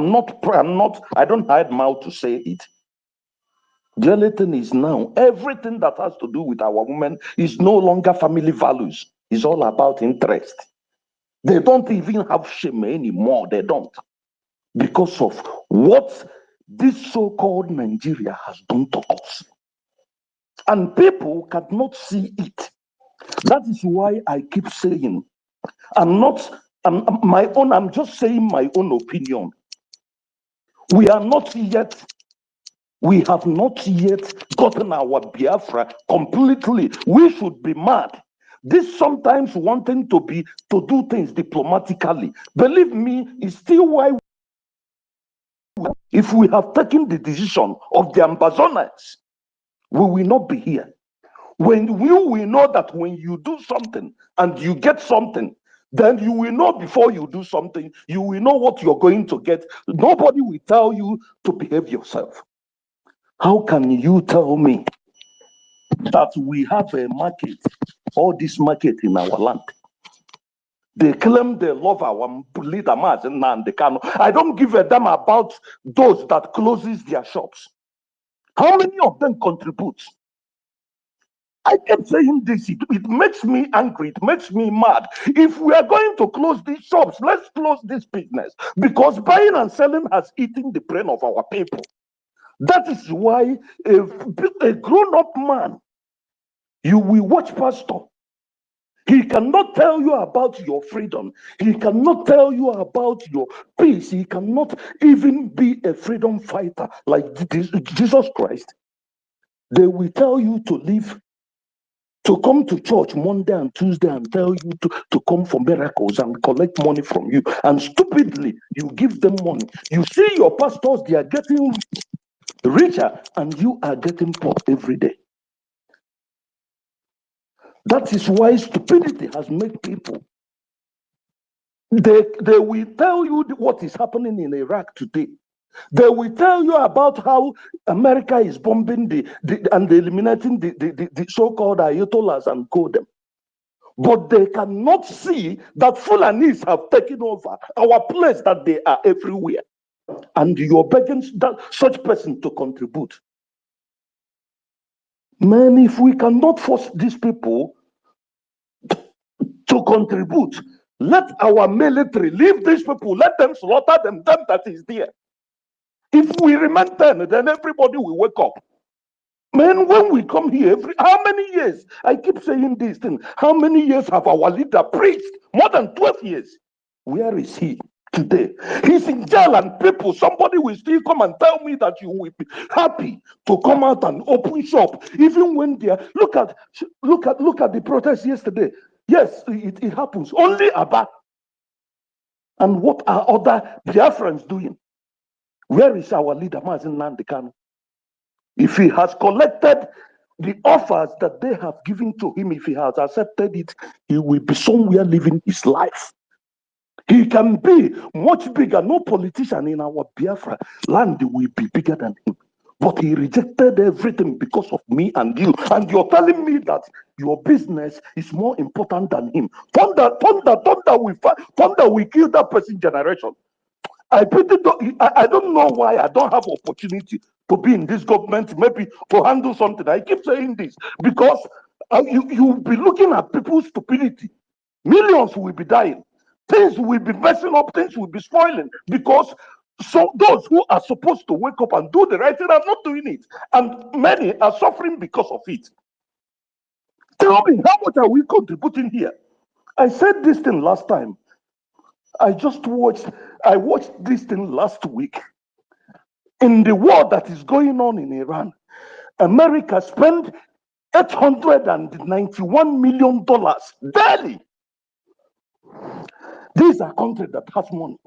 Speaker 3: don't hide mouth to say it. The only thing is now, everything that has to do with our women is no longer family values. It's all about interest. They don't even have shame anymore. They don't. Because of what this so-called Nigeria has done to us. And people cannot see it. That is why I keep saying, I'm just saying my own opinion. We have not yet gotten our Biafra completely. We should be mad. This sometimes wanting to do things diplomatically. Believe me, it's still why if we have taken the decision of the ambassadors, we will not be here. When you will know that when you do something and you get something, then you will know before you do something, you will know what you're going to get. Nobody will tell you to behave yourself. How can you tell me that we have a market, all this market in our land? They claim they love our leader, and they can. I don't give a damn about those that closes their shops. How many of them contribute? I kept saying this, it makes me angry, it makes me mad. If we are going to close these shops, let's close this business, because buying and selling has eaten the brain of our people. That is why a grown-up man, you will watch pastor. He cannot tell you about your freedom. He cannot tell you about your peace. He cannot even be a freedom fighter like Jesus Christ. They will tell you to leave, to come to church Monday and Tuesday and tell you to come for miracles and collect money from you. And stupidly, you give them money. You see your pastors, they are getting richer and you are getting poor every day.
Speaker 4: That is why stupidity has made people. They will tell you what is happening in Iraq today. They will tell you about how America is bombing and eliminating the so-called Ayatollahs and Godem. But they cannot see that Fulanis have taken over our place, that they are everywhere. And you're begging such person to contribute. Man, if we cannot force these people to contribute, let our military leave these people, let them slaughter them that is there. If we remain 10, then everybody will wake up. Man, when we come here, how many years? I keep saying this thing. How many years have our leader preached? More than 12 years. Where is he today? He's in jail, and somebody will still come and tell me that you will be happy to come out and open shop. Even when they are, look at the protest yesterday. Yes, it happens. Only Abba. And what are other Biafrans doing? Where is our leader, Mazen Nandekano? If he has collected the offers that they have given to him, if he has accepted it, he will be somewhere living his life. He can be much bigger. No politician in our Biafra land will be bigger than him. But he rejected everything because of me and you. And you're telling me that your business is more important than him. Thunder will kill that person generation. I don't know why I don't have opportunity to be in this government, maybe to handle something. I keep saying this because you'll be looking at people's stupidity. Millions will be dying. Things will be messing up. Things will be spoiling because those who are supposed to wake up and do the right thing are not doing it. And many are suffering because of it. Tell me, how much are we contributing here? I said this thing last time. I watched this thing last week. In the war that is going on in Iran, America spent $891 million daily. These are countries that has money.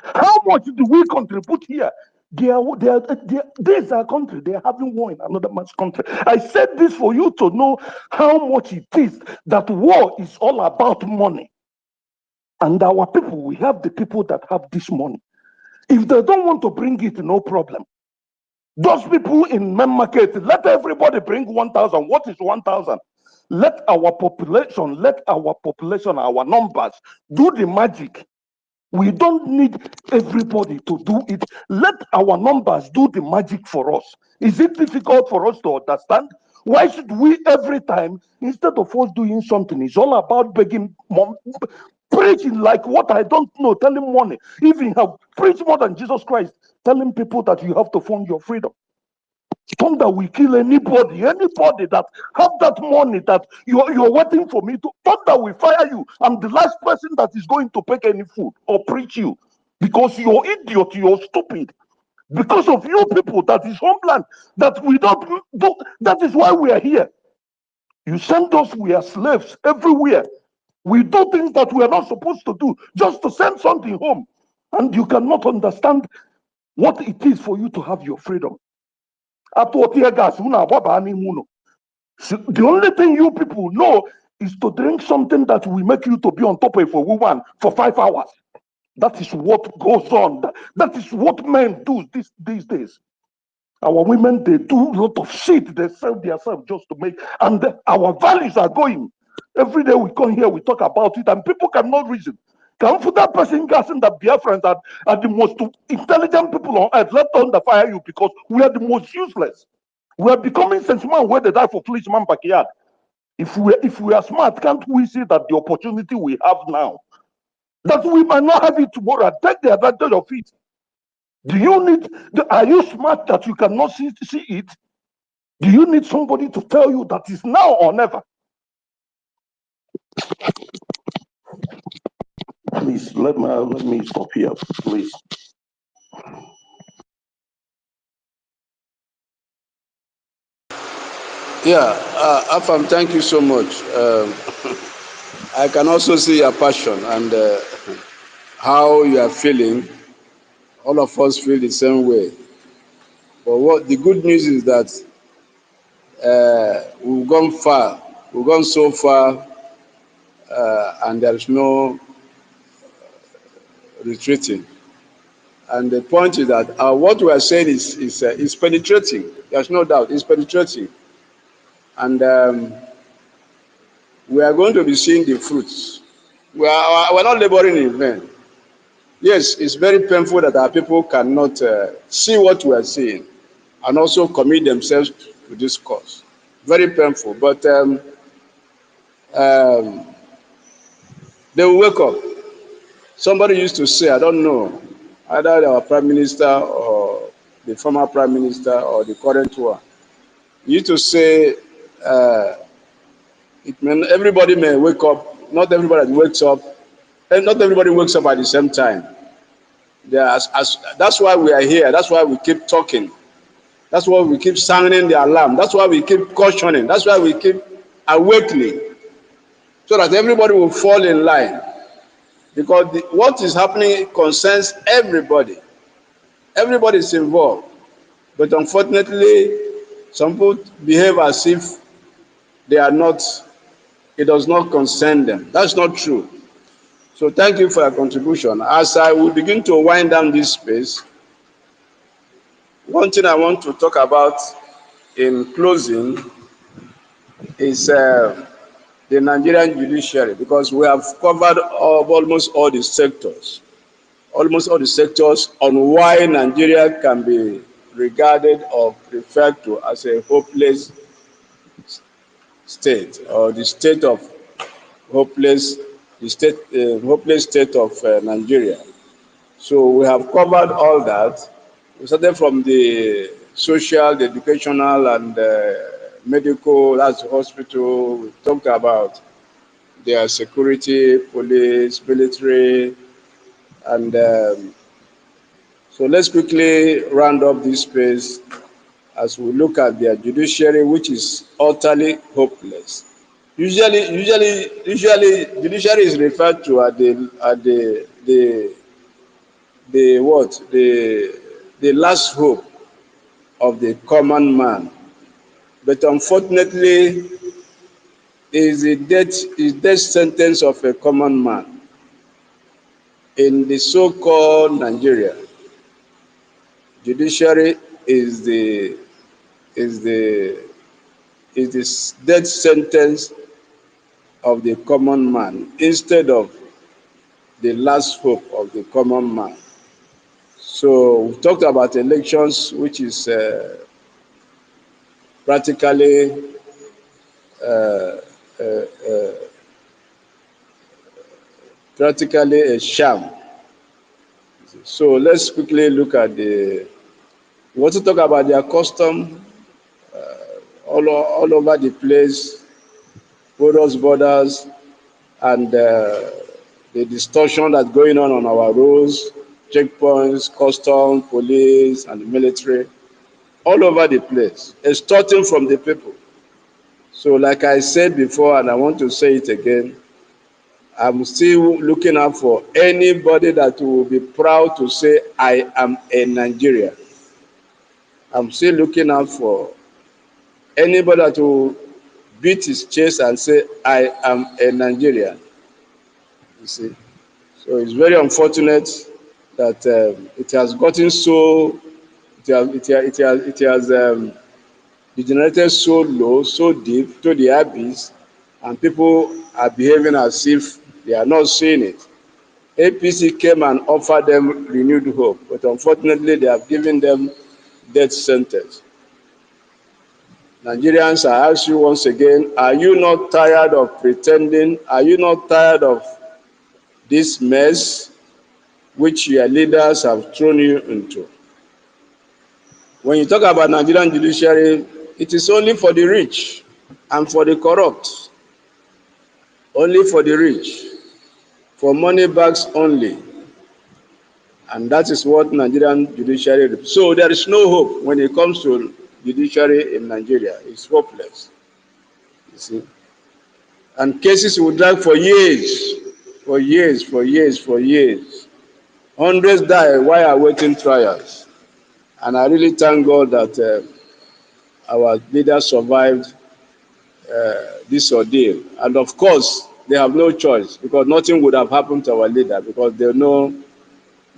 Speaker 4: How much do we contribute here? These are countries, they are having war in another man's country. I said this for you to know how much it is that war is all about money. And our people, we have the people that have this money. If they don't want to bring it, no problem. Those people in main market, let everybody bring 1,000. What is 1,000? Let our population, our numbers do the magic. We don't need everybody to do it. Let our numbers do the magic for us. Is it difficult for us to understand? Why should we every time, instead of us doing something, it's all about begging, preaching like what I don't know, telling money. Even have preached more than Jesus Christ, telling people that you have to fund your freedom. Thunder will kill anybody that have that money that you're waiting for me to. Thunder will fire you. I'm the last person that is going to pick any food or preach you because you're idiot, you're stupid. Because of you people, that is homeland that we don't do. That is why we are here. You send us, we are slaves everywhere. We do things that we are not supposed to do just to send something home. And you cannot understand what it is for you to have your freedom. The only thing you people know is to drink something that will make you to be on top of a woman for 5 hours. That is what goes on. That is what men do these days. Our women, they do a lot of shit. They sell themselves just to make, and our values are going. Every day we come here, we talk about it, and people cannot reason. Come for that person guessing that Biafrans are the most intelligent people on earth. Let thunder fire you because we are the most useless. We are becoming sentiment where they die for policeman backyard. If we are smart, can't we see that the opportunity we have now, that we might not have it tomorrow, take the advantage of it? Are you smart that you cannot see it? Do you need somebody to tell you that it's now or never? Please, let me stop here, please.
Speaker 1: Yeah, Afam, thank you so much. I can also see your passion and how you are feeling. All of us feel the same way. But what the good news is that We've gone far. We've gone so far, and there is no retreating. And the point is that what we are saying is penetrating. There's no doubt. It's penetrating. And we are going to be seeing the fruits. We're not laboring in vain. Yes, it's very painful that our people cannot see what we are seeing and also commit themselves to this cause. Very painful. But they will wake up. Somebody used to say, I don't know, either our prime minister or the former prime minister or the current one, he used to say, everybody may wake up, not everybody wakes up, and not everybody wakes up at the same time. That's why we are here. That's why we keep talking. That's why we keep sounding the alarm. That's why we keep cautioning. That's why we keep awakening, so that everybody will fall in line. Because what is happening concerns everybody. Everybody is involved. But unfortunately, some people behave as if they are not, it does not concern them. That's not true. So thank you for your contribution. As I will begin to wind down this space, one thing I want to talk about in closing is the Nigerian judiciary, because we have covered almost all the sectors. Almost all the sectors on why Nigeria can be regarded or referred to as a hopeless state, or the state of hopeless, hopeless state of Nigeria. So we have covered all that. We started from the social, the educational, and medical, that's the hospital. We talked about their security, police, military, and so let's quickly round up this space as we look at their judiciary, which is utterly hopeless. Usually, judiciary is referred to at the what the last hope of the common man, but unfortunately, is the death sentence of a common man in the so-called Nigeria. Judiciary is the is the is the death sentence of the common man instead of the last hope of the common man. So we talked about elections, which is practically uh, uh, uh, practically a sham. So let's quickly look at the. We want to talk about their custom all over the place, porous borders, and the distortion that's going on our roads, checkpoints, custom, police, and the military, all over the place, extorting from the people. So like I said before, and I want to say it again, I'm still looking out for anybody that will be proud to say, I am a Nigerian. I'm still looking out for anybody that will beat his chest and say, I am a Nigerian. You see? So it's very unfortunate that it has gotten so, it has degenerated so low, so deep to the abyss, and people are behaving as if they are not seeing it. APC came and offered them renewed hope, but unfortunately they have given them death sentence. Nigerians, I ask you once again, are you not tired of pretending? Are you not tired of this mess which your leaders have thrown you into? When you talk about Nigerian judiciary, it is only for the rich and for the corrupt. Only for the rich, for money bags only. And that is what Nigerian judiciary is. So there is no hope when it comes to judiciary in Nigeria. It's hopeless. You see. And cases will drag for years, for years, for years, for years. Hundreds die while awaiting trials. And I really thank God that our leaders survived this ordeal. And of course, they have no choice because nothing would have happened to our leader because they know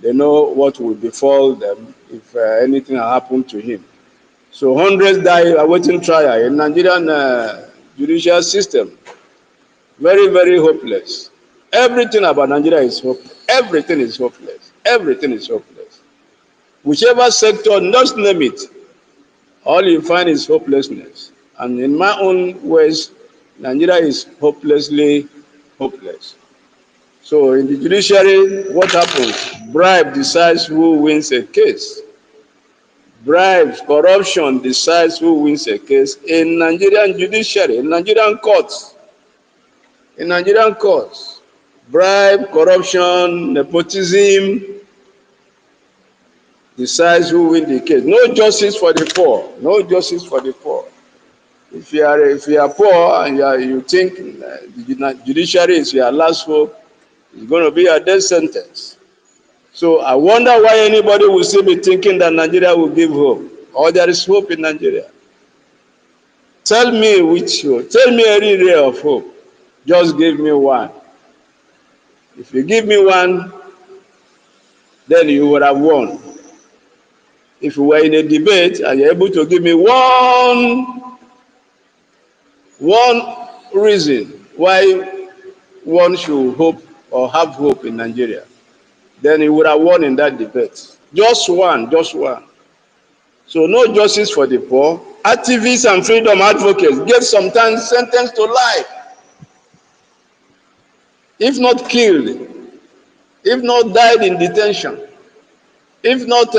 Speaker 1: what will befall them if anything happened to him. So hundreds die awaiting trial in Nigerian judicial system. Very, very hopeless. Everything about Nigeria is hopeless. Everything is hopeless. Everything is hopeless. Whichever sector, just name it, all you find is hopelessness. And in my own ways, Nigeria is hopelessly hopeless. So in the judiciary, what happens? Bribe decides who wins a case. Bribes, corruption decides who wins a case in Nigerian judiciary, in Nigerian courts. In Nigerian courts, bribe, corruption, nepotism decides who wins the case. No justice for the poor. No justice for the poor. If you are poor and you think the judiciary is your last hope, it's going to be a death sentence. So I wonder why anybody will still be thinking that Nigeria will give hope, or there is hope in Nigeria. Tell me which hope. Tell me any ray of hope. Just give me one. If you give me one, then you would have won. If you were in a debate and you're able to give me one reason why one should hope or have hope in Nigeria, then you would have won in that debate. Just one, just one. So no justice for the poor. Activists and freedom advocates get sometimes sentenced to life. If not killed, if not died in detention, if not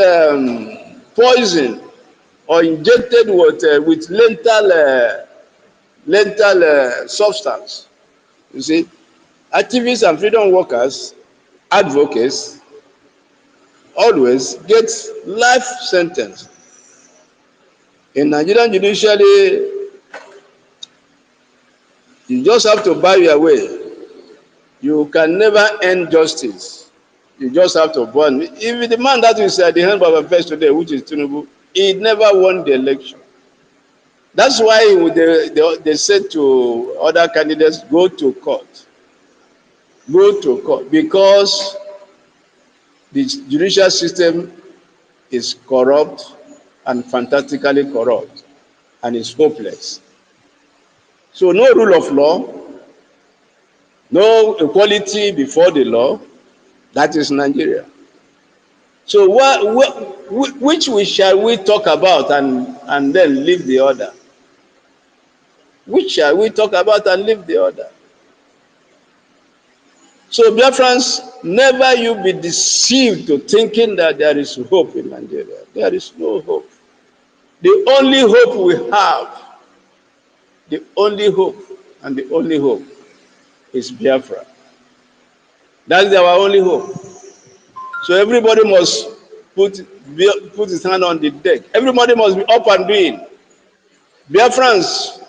Speaker 1: poisoned or injected with lethal substance. You see, activists and freedom workers, advocates, always get life sentence. In Nigerian judiciary, you just have to buy your way. You can never end justice. You just have to burn. If the man that is at the helm of affairs today, which is Tinubu, he never won the election. That's why they said to other candidates, go to court. Go to court. Because the judicial system is corrupt and fantastically corrupt and is hopeless. So no rule of law, no equality before the law. That is Nigeria. So which shall we talk about and then leave the other? Which shall we talk about and leave the other? So Biafrans, never you be deceived to thinking that there is hope in Nigeria. There is no hope. The only hope we have, the only hope and the only hope is Biafra. That's our only hope. So everybody must put his hand on the deck. Everybody must be up and doing. Biafrans,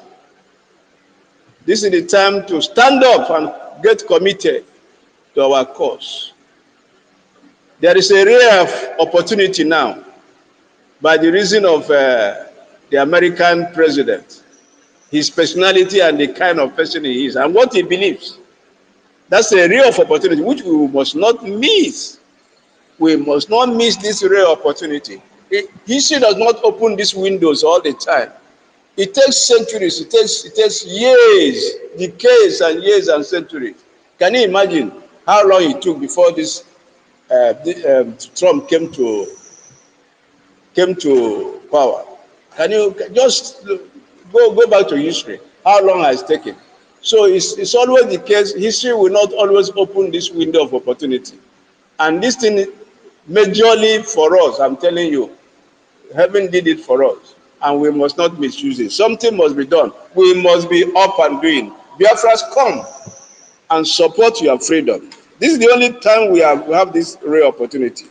Speaker 1: this is the time to stand up and get committed to our cause. There is a rare opportunity now by the reason of the American president, his personality and the kind of person he is and what he believes. That's a rare opportunity which we must not miss. We must not miss this rare opportunity. History does not open these windows all the time. It takes centuries, it takes years, decades and years and centuries. Can you imagine how long it took before this Trump came to power? Can you just go back to history? How long has it taken? So it's always the case. History will not always open this window of opportunity. And this thing, majorly for us, I'm telling you, heaven did it for us. And we must not misuse it. Something must be done. We must be up and doing. Biafras, come and support your freedom. This is the only time we have this rare opportunity.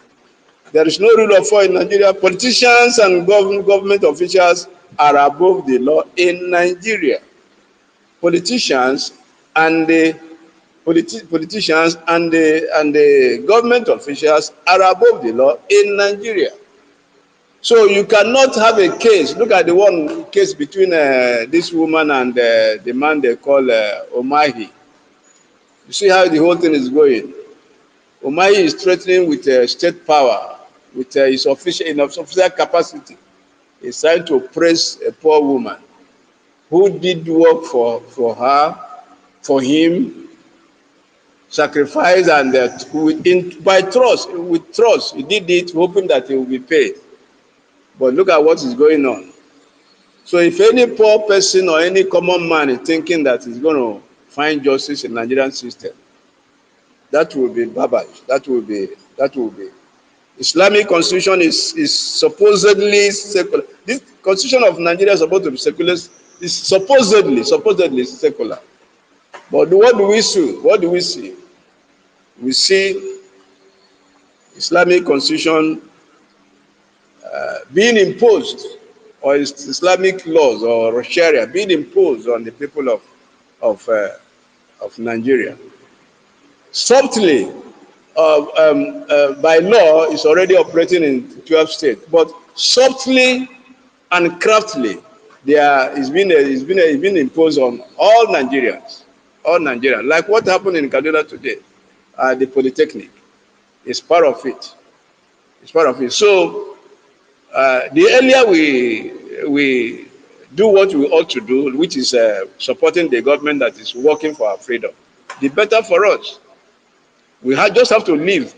Speaker 1: There is no rule of law in Nigeria. Politicians and government officials are above the law in Nigeria. Politicians and the government officials are above the law in Nigeria. So you cannot have a case. Look at the one case between this woman and the man they call Omahi. You see how the whole thing is going. Omahi is threatening with state power, with his official capacity. He's trying to oppress a poor woman who did work for her, for him, sacrifice, and by trust, with trust, he did it hoping that he will be paid. But look at what is going on. So if any poor person or any common man is thinking that he's going to find justice in the Nigerian system, that will be garbage. That will be. Islamic constitution is supposedly secular. This constitution of Nigeria is supposed to be secular. Is supposedly secular. But what do we see? What do we see? We see Islamic constitution being imposed, or Islamic laws or Sharia being imposed on the people of Nigeria. Subtly, by law, it's already operating in 12 states, but subtly and craftily, it's been imposed on all Nigerians, Like what happened in Kaduna today, the Polytechnic is part of it. It's part of it. So the earlier we do what we ought to do, which is supporting the government that is working for our freedom, the better for us. We just have to live.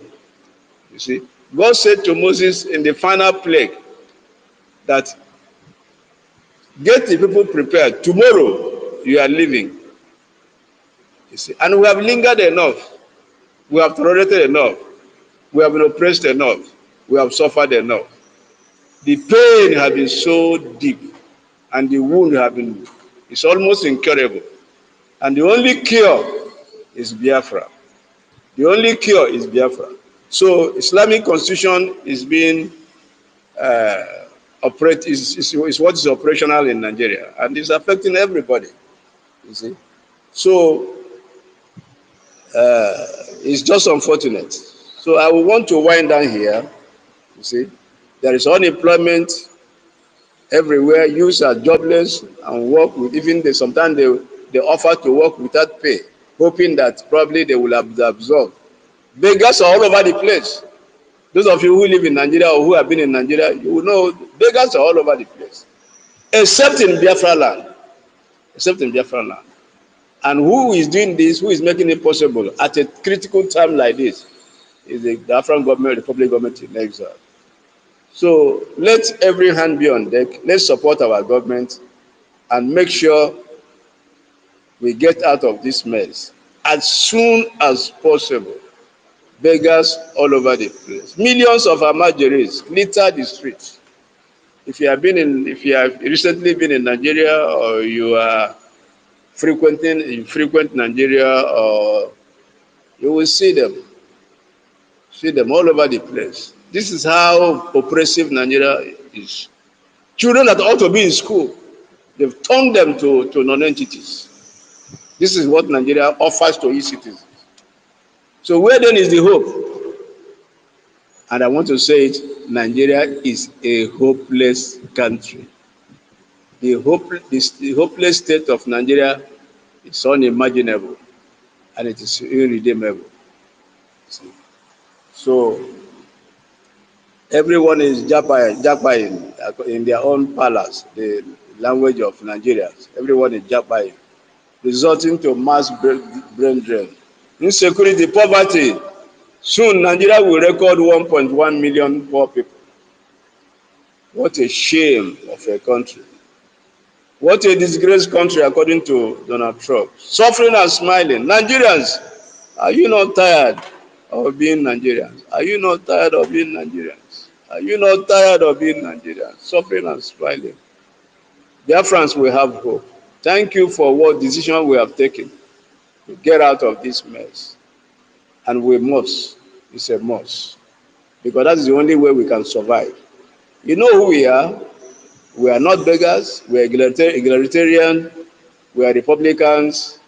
Speaker 1: You see, God said to Moses in the final plague that get the people prepared. Tomorrow you are leaving. You see, and we have lingered enough. We have tolerated enough. We have been oppressed enough. We have suffered enough. The pain has been so deep, and the wound it's almost incurable. And the only cure is Biafra. The only cure is Biafra. So Islamic constitution is being is what is operational in Nigeria, and it's affecting everybody. You see, so it's just unfortunate. So I will want to wind down here. You see, there is unemployment everywhere. Youths are jobless and work with sometimes they offer to work without pay, hoping that probably they will absorb. Beggars are all over the place. Those of you who live in Nigeria or who have been in Nigeria, you will know beggars are all over the place, except in Biafra land. Except in Biafra land. And who is doing this, who is making it possible at a critical time like this, is the Biafran government, the public government in exile. So let every hand be on deck. Let's support our government and make sure we get out of this mess as soon as possible. Beggars all over the place. Millions of Amajeris litter the streets. If you have recently been in Nigeria, or you are frequent Nigeria, or you will see them all over the place. This is how oppressive Nigeria is. Children that ought to be in school, they've turned them to non-entities. This is what Nigeria offers to its citizens. So where then is the hope? And I want to say it, Nigeria is a hopeless country. The hopeless state of Nigeria is unimaginable, and it is irredeemable. So everyone is jackpying in their own palace, the language of Nigerians. Everyone is jackpying, resulting to mass brain drain. Insecurity, poverty. Soon Nigeria will record 1.1 million poor people. What a shame of a country. What a disgraced country, according to Donald Trump. Suffering and smiling. Nigerians, are you not tired of being Nigerians? Are you not tired of being Nigerians? Are you not tired of being Nigerians? Suffering and smiling. Biafrans will have hope. Thank you for what decision we have taken to get out of this mess. And we must. It's a must. Because that is the only way we can survive. You know who we are. We are not beggars. We are egalitarian. We are Republicans.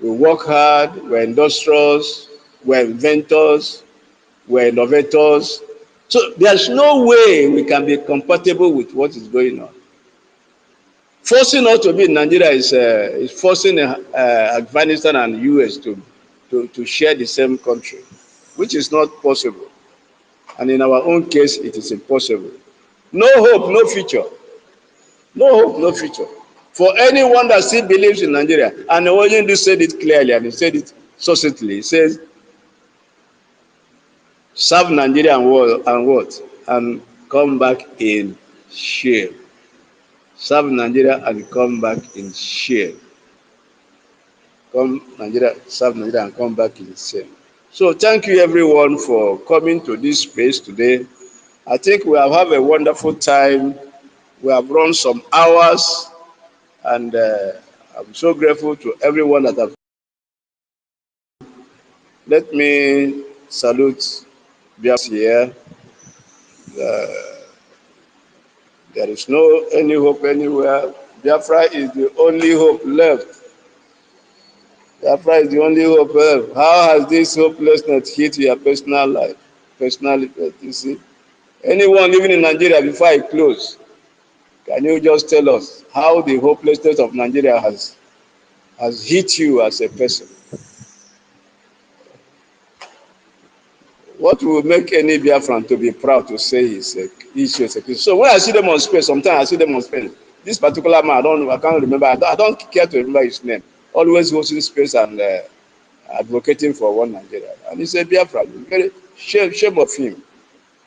Speaker 1: We work hard. We are industrious. We are inventors. We are innovators. So there's no way we can be compatible with what is going on. Forcing us to be in Nigeria is forcing Afghanistan and US to share the same country, which is not possible. And in our own case, it is impossible. No hope, no future. No hope, no future. For anyone that still believes in Nigeria, and Oyendi said it clearly and he said it succinctly, he says, serve Nigeria and what? And come back in shame. Serve Nigeria and come back in shame. Serve Nigeria and come back in shame. So thank you everyone for coming to this space today. I think we have had a wonderful time. We have run some hours, and I'm so grateful to everyone that have. Let me salute Biafra here. There is no any hope anywhere. Biafra is the only hope left. Biafra is the only hope left. How has this hopelessness hit your personal life? Personally, you see. Anyone living in Nigeria, before I close, can you just tell us how the hopelessness of Nigeria has hit you as a person? What will make any Biafran to be proud to say he's a Christian? So when I see them on space, sometimes I see them on space. This particular man, I can't remember. I don't care to remember his name. Always hosting space and advocating for one Nigeria. And he's a Biafran. Very shame of him.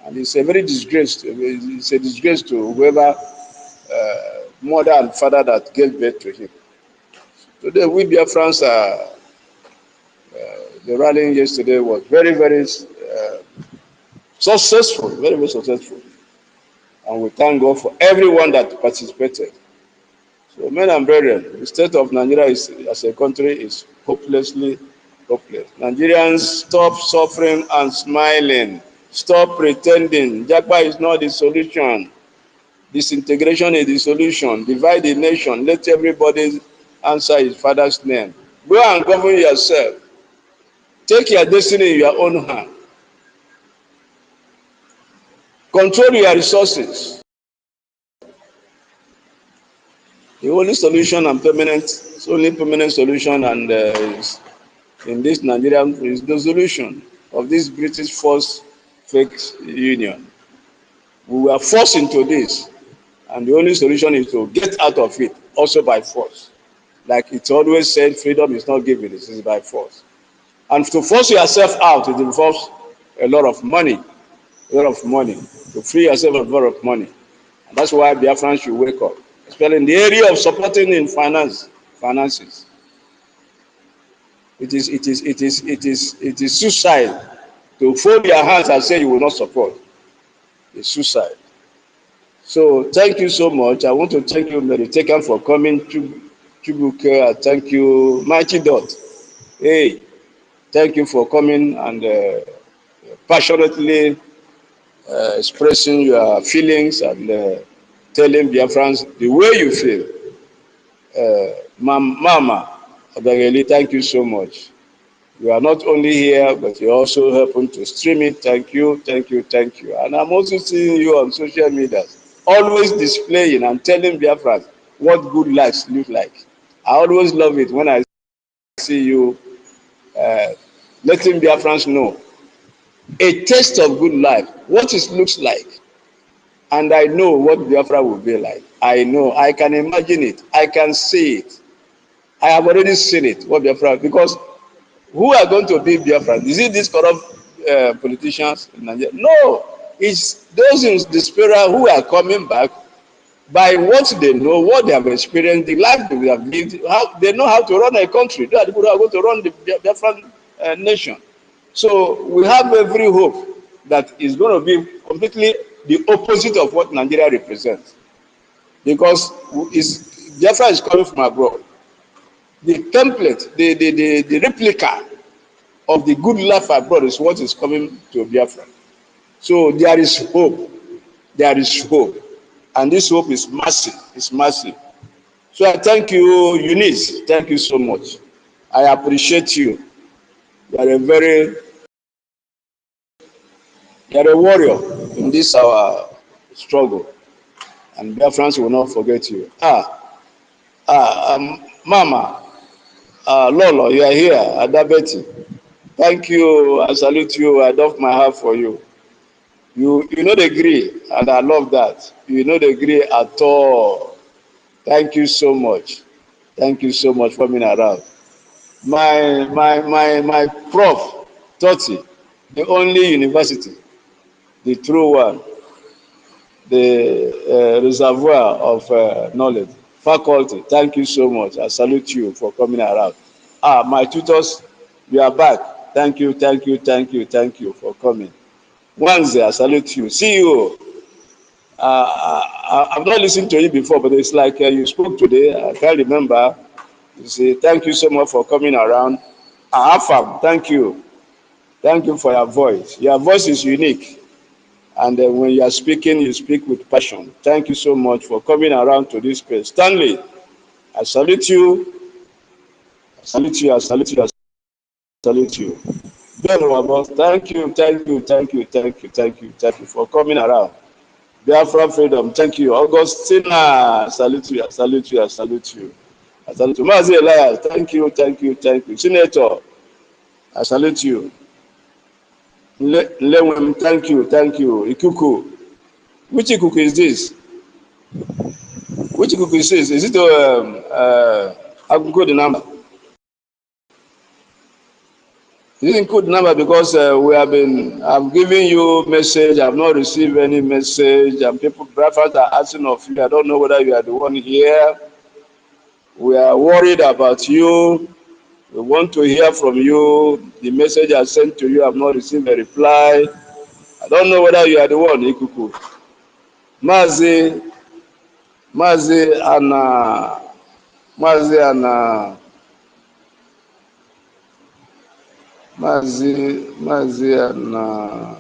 Speaker 1: And it's a very disgrace. It's a disgrace to whoever mother and father that gave birth to him. Today, we Biafrans are. The rallying yesterday was very, very successful, very, very successful. And we thank God for everyone that participated. So, men and brethren, the state of Nigeria as a country is hopelessly hopeless. Nigerians, stop suffering and smiling. Stop pretending. Japa is not the solution. Disintegration is the solution. Divide the nation. Let everybody answer his father's name. Go and govern yourself. Take your destiny in your own hand. Control your resources. The only solution and permanent solution and in this Nigerian is the solution of this British forced fake union. We were forced into this, and the only solution is to get out of it, also by force. Like it's always said, freedom is not given, it is by force. And to force yourself out, it involves a lot of money, to free yourself of a lot of money. And that's why Biafrans should wake up, especially in the area of supporting in finances. It is suicide to fold your hands and say you will not support. It's suicide. So thank you so much. I want to thank you, Mary Taken, for coming to Chubuke. Thank you, Mighty Dot. Hey, thank you for coming and passionately expressing your feelings and telling Biafrans the way you feel. Mama Abageli, thank you so much. You are not only here, but you also helping to stream it. Thank you, thank you, thank you. And I'm also seeing you on social media, always displaying and telling Biafrans what good lives look like. I always love it when I see you letting Biafrans know a taste of good life, what it looks like. And I know what Biafra will be like. I know, I can imagine it, I can see it. I have already seen it, what Biafra, because who are going to be Biafra? Is it these corrupt politicians in Nigeria? No, it's those in despair who are coming back by what they know, what they have experienced, the life they have lived, how they know how to run a country. They are the people who are going to run the Biafran nation. So we have every hope that is going to be completely the opposite of what Nigeria represents, because Biafra is coming from abroad. The template, the replica of the good life abroad is what is coming to Biafra. So there is hope. There is hope. And this hope is massive. It's massive. So I thank you, Eunice. Thank you so much. I appreciate you. You are a warrior. this our struggle, and Biafrans will not forget you. Mama, Lolo, you are here, Adabeti. Thank you. I salute you. I doff my heart for you. You know the agree, and I love that. You know the agree at all. Thank you so much. Thank you so much for coming around. My prof, Toti, the only university, the true one, the reservoir of knowledge, faculty. Thank you so much. I salute you for coming around. My tutors, we are back. Thank you, thank you, thank you, thank you for coming. Once I salute you. See you. I've not listened to you before, but it's like you spoke today. I can't remember. You say, thank you so much for coming around. Afam, thank you. Thank you for your voice. Your voice is unique. And when you are speaking, you speak with passion. Thank you so much for coming around to this place. Stanley, I salute you. I salute you. I salute you. I salute you. Ben Wabo, thank you, thank you, thank you, thank you, thank you, thank you for coming around. Biafra Freedom, thank you. Augustina, I salute you, I salute you, I salute you. I salute you. Mazi Elias, thank you, thank you, thank you. Senator, I salute you. Lewem, thank you, thank you. Ikuku, which Ikuku is this? Which Ikuku is this? Is it I can code the number? It didn't code the number because I'm giving you message, I've not received any message, and people, brothers are asking of you. I don't know whether you are the one here. We are worried about you. We want to hear from you. The message I sent to you, I have not received a reply. I don't know whether you are the one, Ikuku. Mazi Anna, Mazi Anna, Mazi Anna,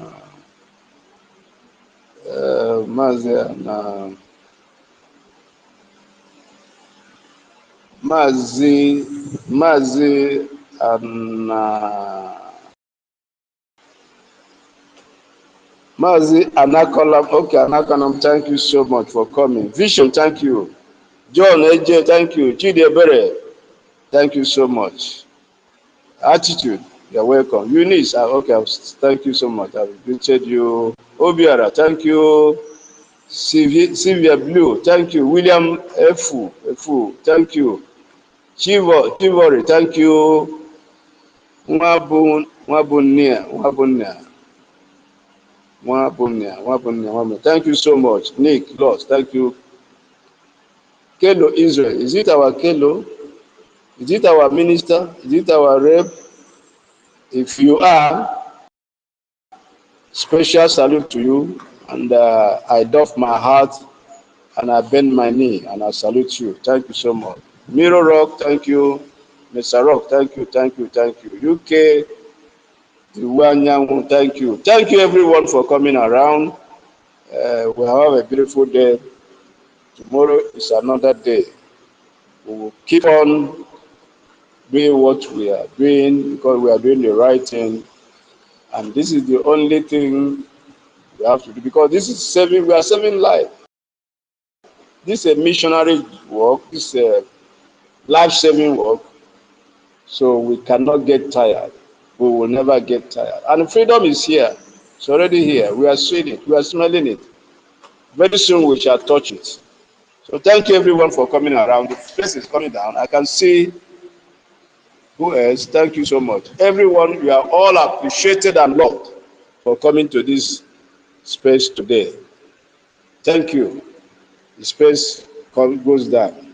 Speaker 1: Mazi Anna, Mazi Anna. Mazi Anakolam, okay, Anakolam, thank you so much for coming. Vision, thank you. John AJ, thank you. Chidebere, thank you so much. Attitude, you're welcome. Eunice, okay, thank you so much. I've greeted you. Obiara, thank you. Sylvia Blue, thank you. William Efu, thank you. Chivory, thank you. Mwabunia. Thank you so much. Nick, Lost, thank you. Kelo Israel, is it our Kelo? Is it our minister? Is it our rep? If you are, special salute to you. And I doff my heart and I bend my knee and I salute you. Thank you so much. Miro Rock, thank you. Mr. Rock, thank you, thank you, thank you. UK, thank you. Thank you everyone for coming around. We'll have a beautiful day. Tomorrow is another day. We will keep on doing what we are doing because we are doing the right thing. And this is the only thing we have to do because this is saving, we are saving life. This is a missionary work, this is a life-saving work. So we cannot get tired. We will never get tired. And freedom is here. It's already here. We are seeing it. We are smelling it. Very soon we shall touch it. So thank you everyone for coming around. The place is coming down. I can see who else. Thank you so much. Everyone, you are all appreciated and loved for coming to this space today. Thank you. The space goes down.